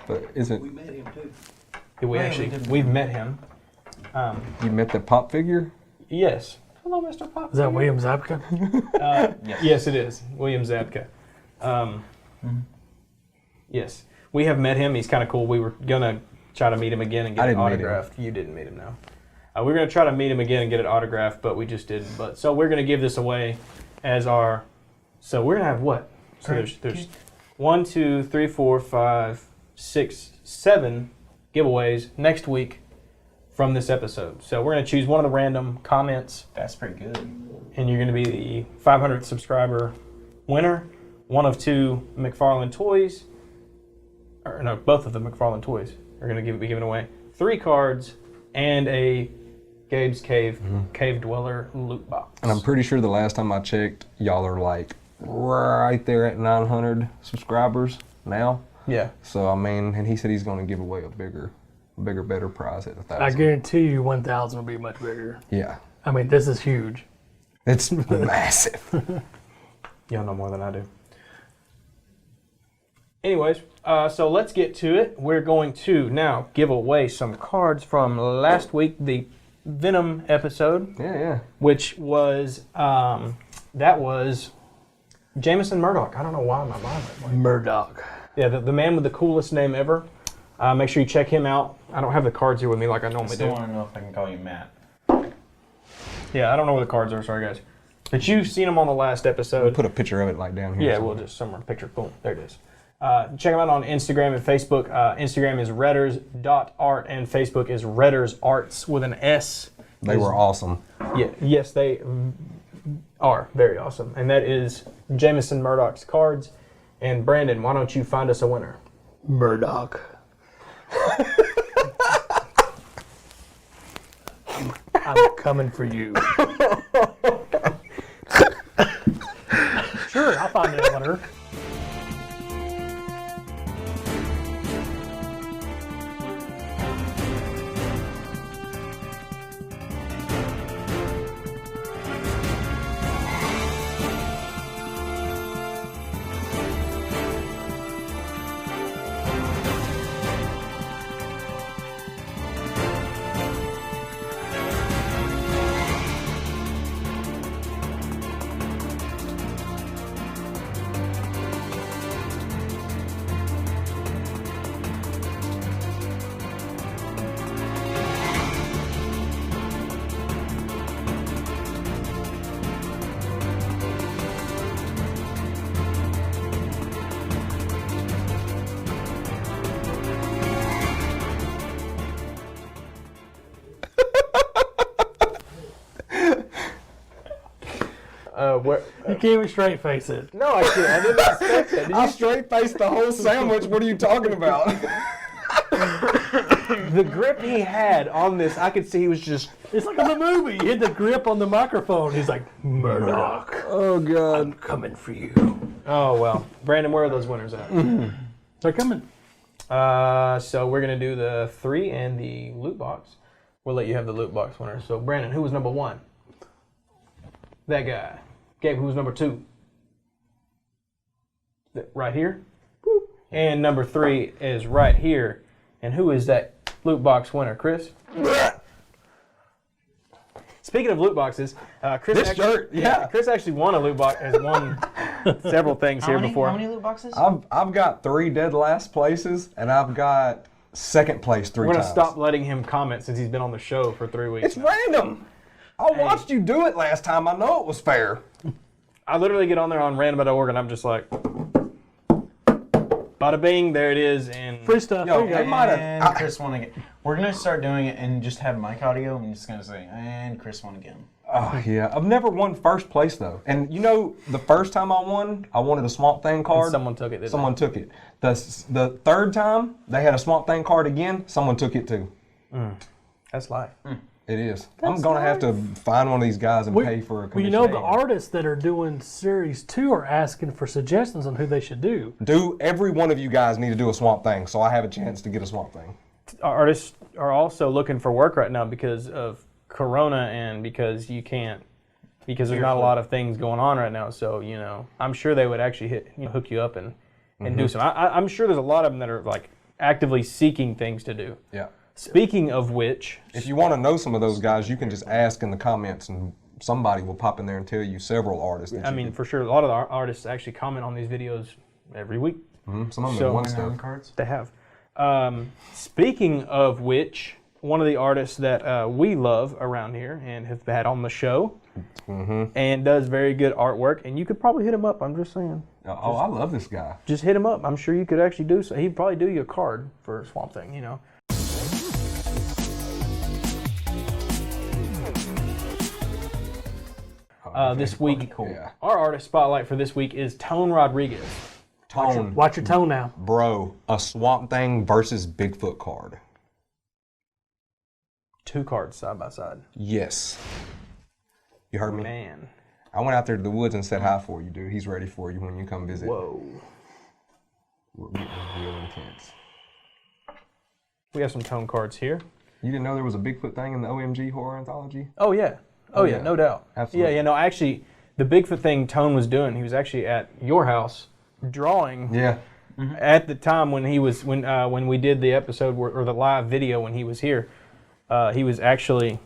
But isn't We met him too. We've met him. you met the pop figure? Yes. Hello, Mr. Pop. Is that William Zabka? Yes, it is. William Zabka. Yes. We have met him. He's kind of cool. We were going to try to meet him again and get I it didn't meet him. autographed. You didn't meet him, no. We were going to try to meet him again and get it autographed, but we just didn't. So we're going to give this away as our... So we're going to have what? So there's 1, 2, 3, 4, 5, 6, 7 giveaways next week from this episode. So we're going to choose one of the random comments, That's pretty good. and you're going to be the 500th subscriber winner. One of 2 McFarlane toys, or no, both of the McFarlane toys are going to be given away. 3 cards and a Gabe's Cave Dweller loot box. And I'm pretty sure the last time I checked, y'all are like right there at 900 subscribers now. Yeah. So I mean, and he said he's going to give away a bigger, better prize at 1,000. I guarantee you 1,000 will be much bigger. Yeah, I mean, this is huge. it's massive. Y'all know more than I do. Anyways, so let's get to it. We're going to now give away some cards from last week, the Venom episode, Yeah. which was, that was Jameson Murdoch. I don't know why my mind went blank. Murdoch. Yeah, the man with the coolest name ever. Make sure you check him out. I don't have the cards here with me like I I normally still do. want to know if I can call you Matt. Yeah, I don't know where the cards are. Sorry, guys. But you've seen them on the last episode. Put a picture of it like down here. Yeah, we'll just somewhere picture. Boom, there it is. Check them out on Instagram and Facebook. Instagram is redders.art and Facebook is reddersarts with an S. They were awesome. Yeah, yes, they are very awesome. And that is Jameson Murdoch's cards. And Brandon, why don't you find us a winner? Murdoch. I'm coming for you. Sure, I'll find a winner. Where? You can't even straight face it. No, I can't. I didn't expect that. I straight faced the whole sandwich. What are you talking about? The grip he had on this, I could see he was just... It's like in the movie. He had the grip on the microphone. He's like, Murdoch, Oh God. I'm coming for you. Oh, well. Brandon, where are those winners at? They're coming. So we're going to do the 3 and the loot box. We'll let you have the loot box winner. So, Brandon, who was number 1? That guy. Gabe, who was number 2? Right here. Boop. And number 3 is right here. And who is that loot box winner, Chris? Speaking of loot boxes, Chris This shirt, yeah. Chris actually won a loot box. Has won several things here before. How many loot boxes? I've got 3 dead last places, and I've got second place 3 We're times. gonna stop letting him comment since he's been on the show for 3 weeks. It's random. I watched you do it last time. I know it was fair. I literally get on there on random.org and I'm just like, bada bing, there it is, and Free stuff. Yo, There you go. they might have. And Chris won again. We're gonna start doing it and just have mic audio. I'm just gonna say, and Chris won again. Oh, yeah. I've never won first place, though. And you know, the first time I wanted a Swamp Thing card. someone took it. Someone took it. The third time, they had a Swamp Thing card again. Someone took it, too. That's life. It is. I'm going to have to find one of these guys and pay for a Well, commission. you know, the artists that are doing Series 2 are asking for suggestions on who they should do. Every one of you guys need to do a Swamp Thing, so I have a chance to get a Swamp Thing. Artists are also looking for work right now because of Corona and because there's not a lot of things going on right now. So, you know, I'm sure they would actually hook you up and do some. I'm sure there's a lot of them that are like actively seeking things to do. Yeah. Speaking of which, If you want to know some of those guys, you can just ask in the comments, and somebody will pop in there and tell you several artists. That I you mean, can- for sure, a lot of the artists actually comment on these videos every week. some of them so- have won stuff. Cards. They have. Speaking of which, one of the artists that we love around here and have had on the show and does very good artwork, and you could probably hit him up, I'm just saying. Oh, I love this guy. Just hit him up. I'm sure you could actually do so. He'd probably do you a card for Swamp Thing, you know. This week, Yeah. our artist spotlight for this week is Tone Rodriguez. Tone, Watch your tone now. bro, a Swamp Thing versus Bigfoot card. 2 cards side by side. Yes. You heard me? Man. I went out there to the woods and said hi for you, dude. He's ready for you when you come visit. Whoa. We're getting real intense. We have some Tone cards here. You didn't know there was a Bigfoot thing in the OMG horror anthology? Oh, yeah. Oh, yeah, yeah. no doubt. Absolutely. Yeah, no, actually, the Bigfoot thing Tone was doing, he was actually at your house drawing Yeah. at the time when he was, when we did the episode or the live video when he was here. He was actually,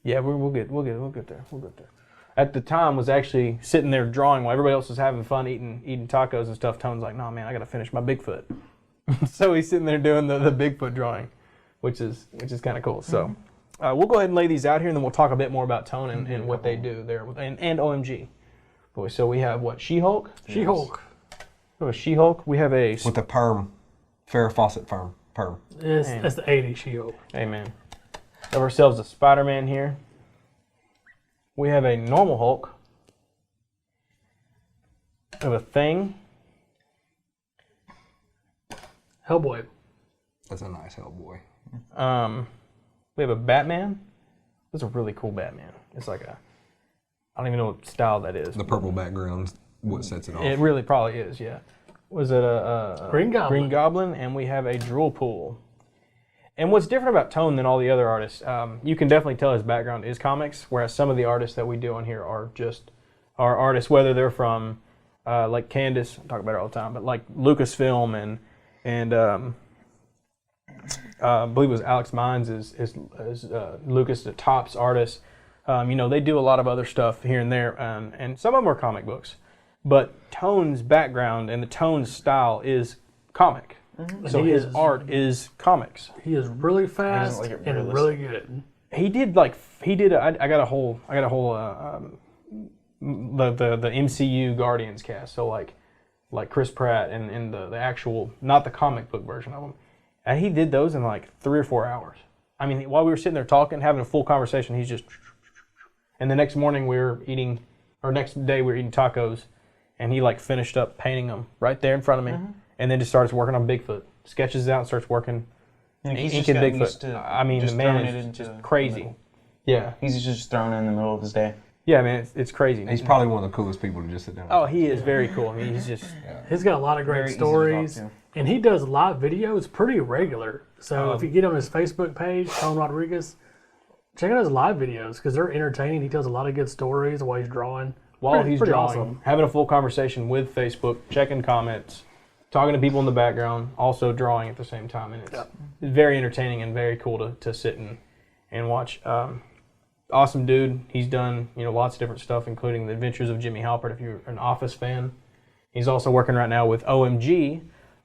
yeah, we'll get there. At the time, was actually sitting there drawing while everybody else was having fun eating tacos and stuff. Tone's like, "No, man, I got to finish my Bigfoot." So he's sitting there doing the Bigfoot drawing, which is kind of cool. So we'll go ahead and lay these out here, and then we'll talk a bit more about Tone and what they do there and OMG. Boy, so we have what, She-Hulk? She-Hulk. We have a She-Hulk. We have a With the perm. Farrah Fawcett perm. That's the 80s She-Hulk. Hey, man. We have ourselves a Spider-Man here. We have a normal Hulk. We have a Thing. Hellboy. That's a nice Hellboy. We have a Batman. That's a really cool Batman. It's like I don't even know what style that is. The purple background's what sets it off. It really probably is, yeah. Was it a Green Goblin. Green Goblin, and we have a Drool Pool. And what's different about Tone than all the other artists, you can definitely tell his background is comics, whereas some of the artists that we do on here are artists, whether they're from like Candace, I talk about her all the time, but like Lucasfilm and I believe it was Alex Mines is Lucas, the Topps artist. They do a lot of other stuff here and there, and some of them are comic books. But Tone's background and the Tone's style is comic. So his art is comics. He is really fast like it and realistic. really good. I got a whole the MCU Guardians cast. So like Chris Pratt and the actual, not the comic book version of them. And he did those in like 3 or 4 hours. I mean, while we were sitting there talking, having a full conversation, he's just, and the next morning next day we were eating tacos, and he like finished up painting them right there in front of me, and then just starts working on Bigfoot. Sketches it out and starts working. And he's Inking just gotten Bigfoot. used to I mean, the just man throwing is it into just crazy. the middle. Yeah. He's just thrown in the middle of his day. Yeah, man, it's crazy. He's probably one of the coolest people to just sit down. Oh, he is very cool. I mean, he's just, He's got a lot of great Very easy to talk stories, to. and he does live videos pretty regular. So if you get on his Facebook page, Tone Rodriguez, check out his live videos because they're entertaining. He tells a lot of good stories while he's drawing. while he's Pretty drawing, awesome. having a full conversation with Facebook, checking comments, talking to people in the background, also drawing at the same time. And it's very entertaining and very cool to sit and watch. Awesome dude. He's done lots of different stuff, including The Adventures of Jimmy Halpert. If you're an Office fan, he's also working right now with OMG,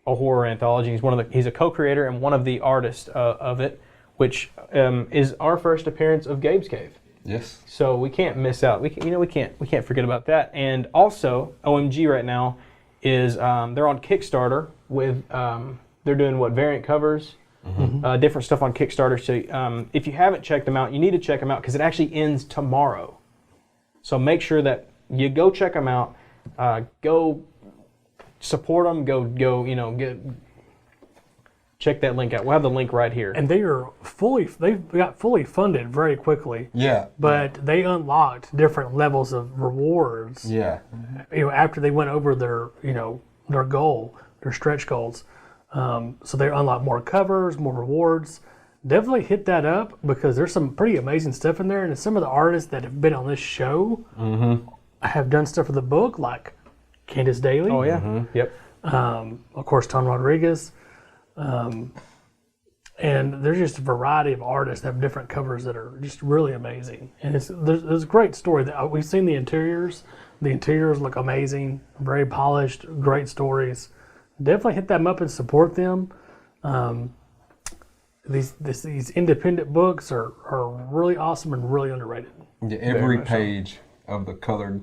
a horror anthology. He's a co-creator and one of the artists of it, which is our first appearance of Gabe's Cave. Yes. So we can't miss out. We can't forget about that. And also, OMG right now is they're on Kickstarter with they're doing variant covers, different stuff on Kickstarter. So if you haven't checked them out, you need to check them out because it actually ends tomorrow. So make sure that you go check them out. Go support them. Check that link out. We'll have the link right here. And they've got fully funded very quickly. Yeah. But they unlocked different levels of rewards. Yeah. After they went over their goal, their stretch goals. So they unlocked more covers, more rewards. Definitely hit that up because there's some pretty amazing stuff in there. And some of the artists that have been on this show have done stuff for the book, like Candace Daly. Oh yeah. Yep. Of course, Tom Rodriguez. And there's just a variety of artists that have different covers that are just really amazing. And it's a great story. We've seen the interiors. The interiors look amazing, very polished, great stories. Definitely hit them up and support them. These independent books are really awesome and really underrated. Yeah, every page of the colored,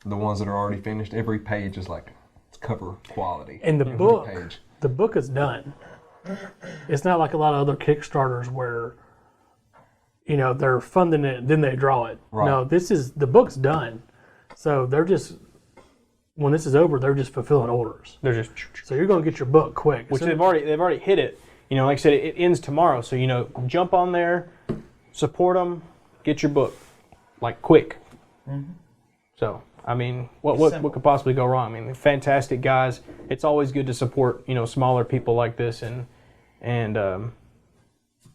the ones that are already finished, every page is like it's cover quality. And Every page. the book is done. It's not like a lot of other Kickstarters where, they're funding it, then they draw it. Right. No, the book's done. So when this is over, they're just fulfilling orders. They're just So you're going to get your book quick. which So- they've already hit it. Like I said, it ends tomorrow. So jump on there, support them, get your book, like quick. So I mean, what could possibly go wrong? I mean, fantastic guys. It's always good to support smaller people like this and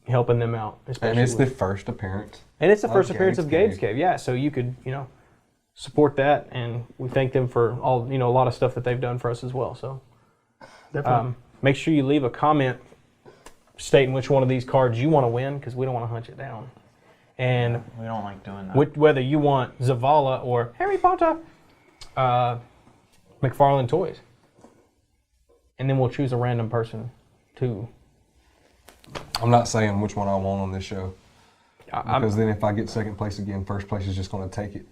helping them out. And it's the first appearance. And it's the first of appearance Gabe's of Gabe's Cave. Cave. Yeah, so you could support that, and we thank them for all a lot of stuff that they've done for us as well. So Definitely. make sure you leave a comment stating which one of these cards you want to win, because we don't want to hunt it down. And We don't like doing that. whether you want Zavala or Harry Potter, McFarlane toys. And then we'll choose a random person to. I'm not saying which one I want on this show. I'm Because then if I get second place again, first place is just going to take it.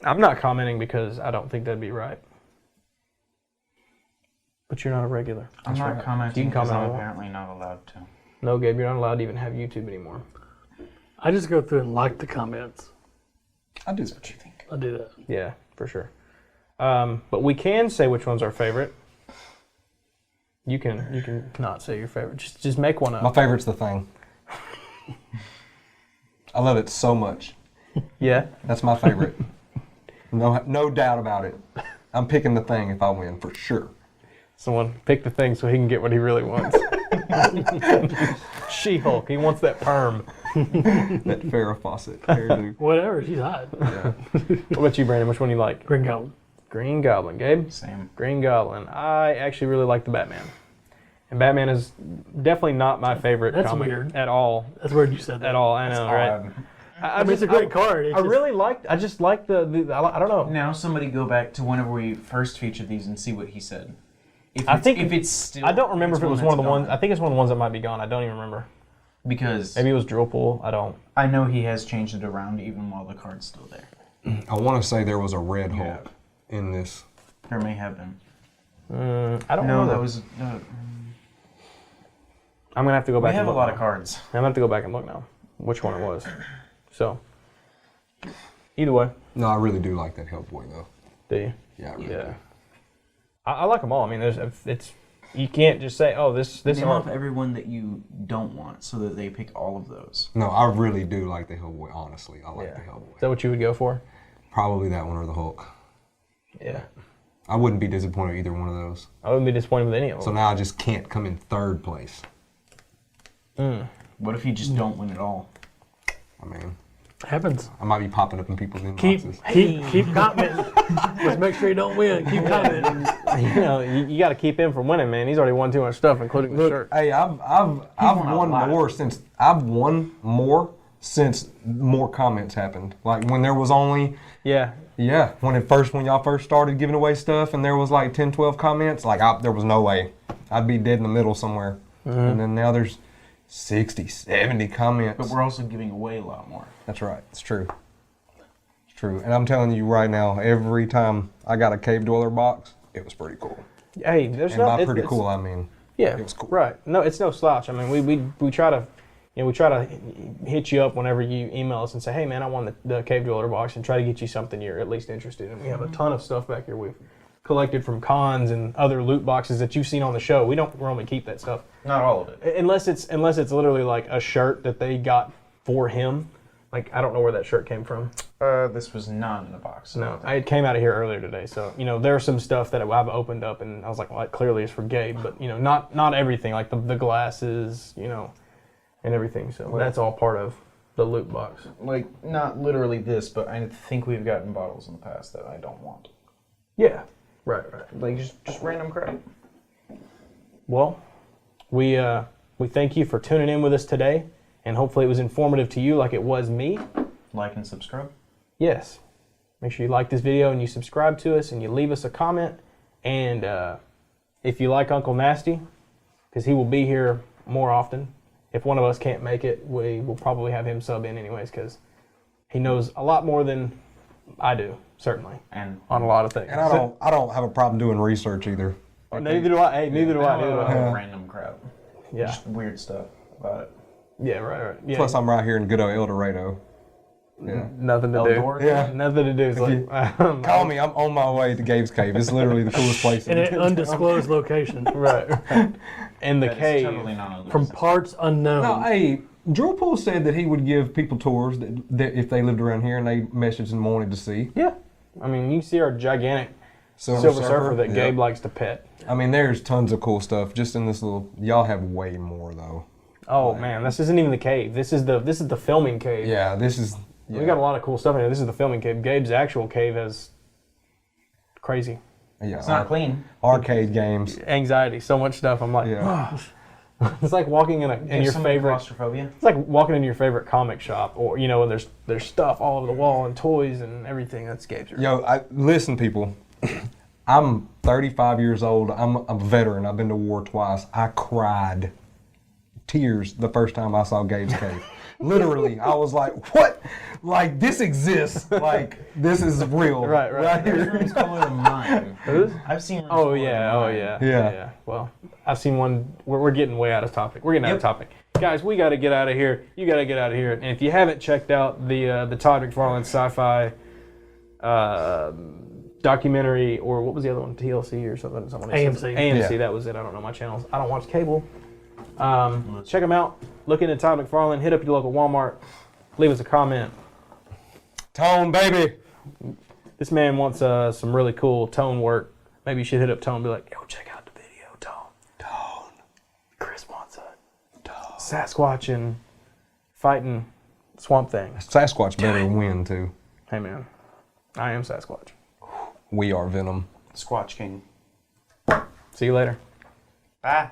not commenting because I don't think that'd be right. But you're not a regular. I'm not You commenting can because comment I'm on it. apparently not allowed to. No, Gabe, you're not allowed to even have YouTube anymore. I just go through and like the comments. I do what you think. I do that. Yeah, for sure. But we can say which one's our favorite. You can not say your favorite. Just make one up. My favorite's The Thing. I love it so much. Yeah. That's my favorite. No doubt about it. I'm picking The Thing if I win, for sure. Someone pick the thing so he can get what he really wants. She-Hulk. He wants that perm. That Farrah Fawcett hairdo. Whatever, she's hot. Yeah. What about you, Brandon? Which one do you like? Green Goblin. Green Goblin. Gabe? Same. Green Goblin. I actually really like the Batman. And Batman is definitely not my favorite That's comic weird. at all. That's weird you said that. At all. I know, right? Odd. I mean, it's a great card. It's I just like the I don't know. Now somebody go back to whenever we first featured these and see what he said. If it's still. I don't remember if it was one of the that's ones. gone. I think it's one of the ones that might be gone. I don't even remember. Because Maybe it was Drill Pool. I don't. I know he has changed it around even while the card's still there. I want to say there was a Red Yeah. Hulk in this. There may have been. I don't No, know. that was. I'm gonna have to go We back. have and a look lot now. of cards. I'm gonna have to go back and look now. Which one it was. So. Either way, No, I really do like that Hellboy, though. do you? Yeah, I really Yeah. do. I like them all. I mean, it's you can't just say, oh, this Name art. off everyone that you don't want so that they pick all of those. No, I really do like the Hellboy, honestly. I like Yeah. the Is Hellboy. that what you would go for? Probably that one or the Hulk. Yeah. I wouldn't be disappointed with either one of those. I wouldn't be disappointed with any of So them. now I just can't come in third place. What if you just don't win at all? I mean, happens. I might be popping up in people's Keep inboxes. keep commenting. Just make sure you don't win. Keep commenting. You got to keep him from winning, man. He's already won too much stuff, including the shirt. Hey, I've won a won lot. more since I've won more since more comments happened. Like when there was only, Yeah. when y'all first started giving away stuff and there was like 10, 12 comments, like there was no way. I'd be dead in the middle somewhere. And then now there's 60, 70 comments. But we're also giving away a lot more. That's right. It's true. It's true. And I'm telling you right now, every time I got a cave dweller box, it was pretty cool. Hey, there's And no. by pretty cool, I mean, Yeah, it was cool. Right. No, it's no slouch. I mean, we try to, we try to hit you up whenever you email us and say, hey man, I want the Cave Dweller box, and try to get you something you're at least interested in. We have a ton of stuff back here we've collected from cons and other loot boxes that you've seen on the show. We don't normally keep that stuff Not all of it. unless it's literally like a shirt that they got for him. Like I don't know where that shirt came from. This was not in a box. No, it came out of here earlier today. So there's some stuff that I've opened up, and I was like, well, that clearly is for Gabe, but not everything, like the glasses, and everything. So that's all part of the loot box. Like, not literally this, but I think we've gotten bottles in the past that I don't want. Yeah, right. Like, just random crap. Well, we thank you for tuning in with us today, and hopefully it was informative to you like it was me. Like and subscribe. Yes. Make sure you like this video and you subscribe to us and you leave us a comment. And if you like Uncle Nasty, because he will be here more often. If one of us can't make it, we will probably have him sub in anyways, because he knows a lot more than I do, certainly, And on a lot of things. And I don't have a problem doing research either. Neither do I. Hey, neither do I. random crap. Yeah. Just weird stuff about it. Yeah, right. Yeah. Plus, I'm right here in good old El Dorado. Yeah. Nothing to Eldor? do. Yeah. Nothing to do. It's like, Call me. I'm on my way to Gabe's Cave. It's literally the coolest place In an undisclosed location. right. In the That is cave. totally not From parts unknown. No, hey, Drill Pool said that he would give people tours that if they lived around here and they messaged and wanted to see. Yeah. I mean, you see our gigantic Silver Silver Surfer that Yep. Gabe likes to pet. I mean, there's tons of cool stuff just in this little. Y'all have way more though. Oh man, this isn't even the cave. This is the filming cave. Yeah, this is. Yeah. We got a lot of cool stuff in here. This is the filming cave. Gabe's actual cave has crazy Yeah, It's not clean. arcade games. anxiety, so much stuff. I'm like, Yeah. it's like walking in your favorite. claustrophobia. It's like walking in your favorite comic shop, or and there's stuff all over the wall and toys and everything. That's Gabe's room. Yo, listen, people. I'm 35 years old. I'm a veteran. I've been to war twice. I cried tears the first time I saw Gabe's Cave. Literally, I was like, "What? Like this exists? Like this is real? Right. This here." room's cooler than mine. Whose? I've seen rooms Oh cooler yeah, than oh mine. yeah, Yeah. Well, I've seen one. We're getting way out of topic. We're getting out of topic, guys. We got to get out of here. You got to get out of here. And if you haven't checked out the Todd McFarlane sci-fi documentary, or what was the other one? TLC or something? AMC. AMC. Yeah. That was it. I don't know my channels. I don't watch cable. Check them out. Look into Todd McFarlane. Hit up your local Walmart. Leave us a comment. Tone, baby. This man wants some really cool tone work. Maybe you should hit up Tone and be like, yo, check out the video, Tone. Chris wants a Sasquatch and fighting Swamp Thing. Sasquatch better win too. Hey, man. I am Sasquatch. We are Venom. Squatch King. See you later. Bye.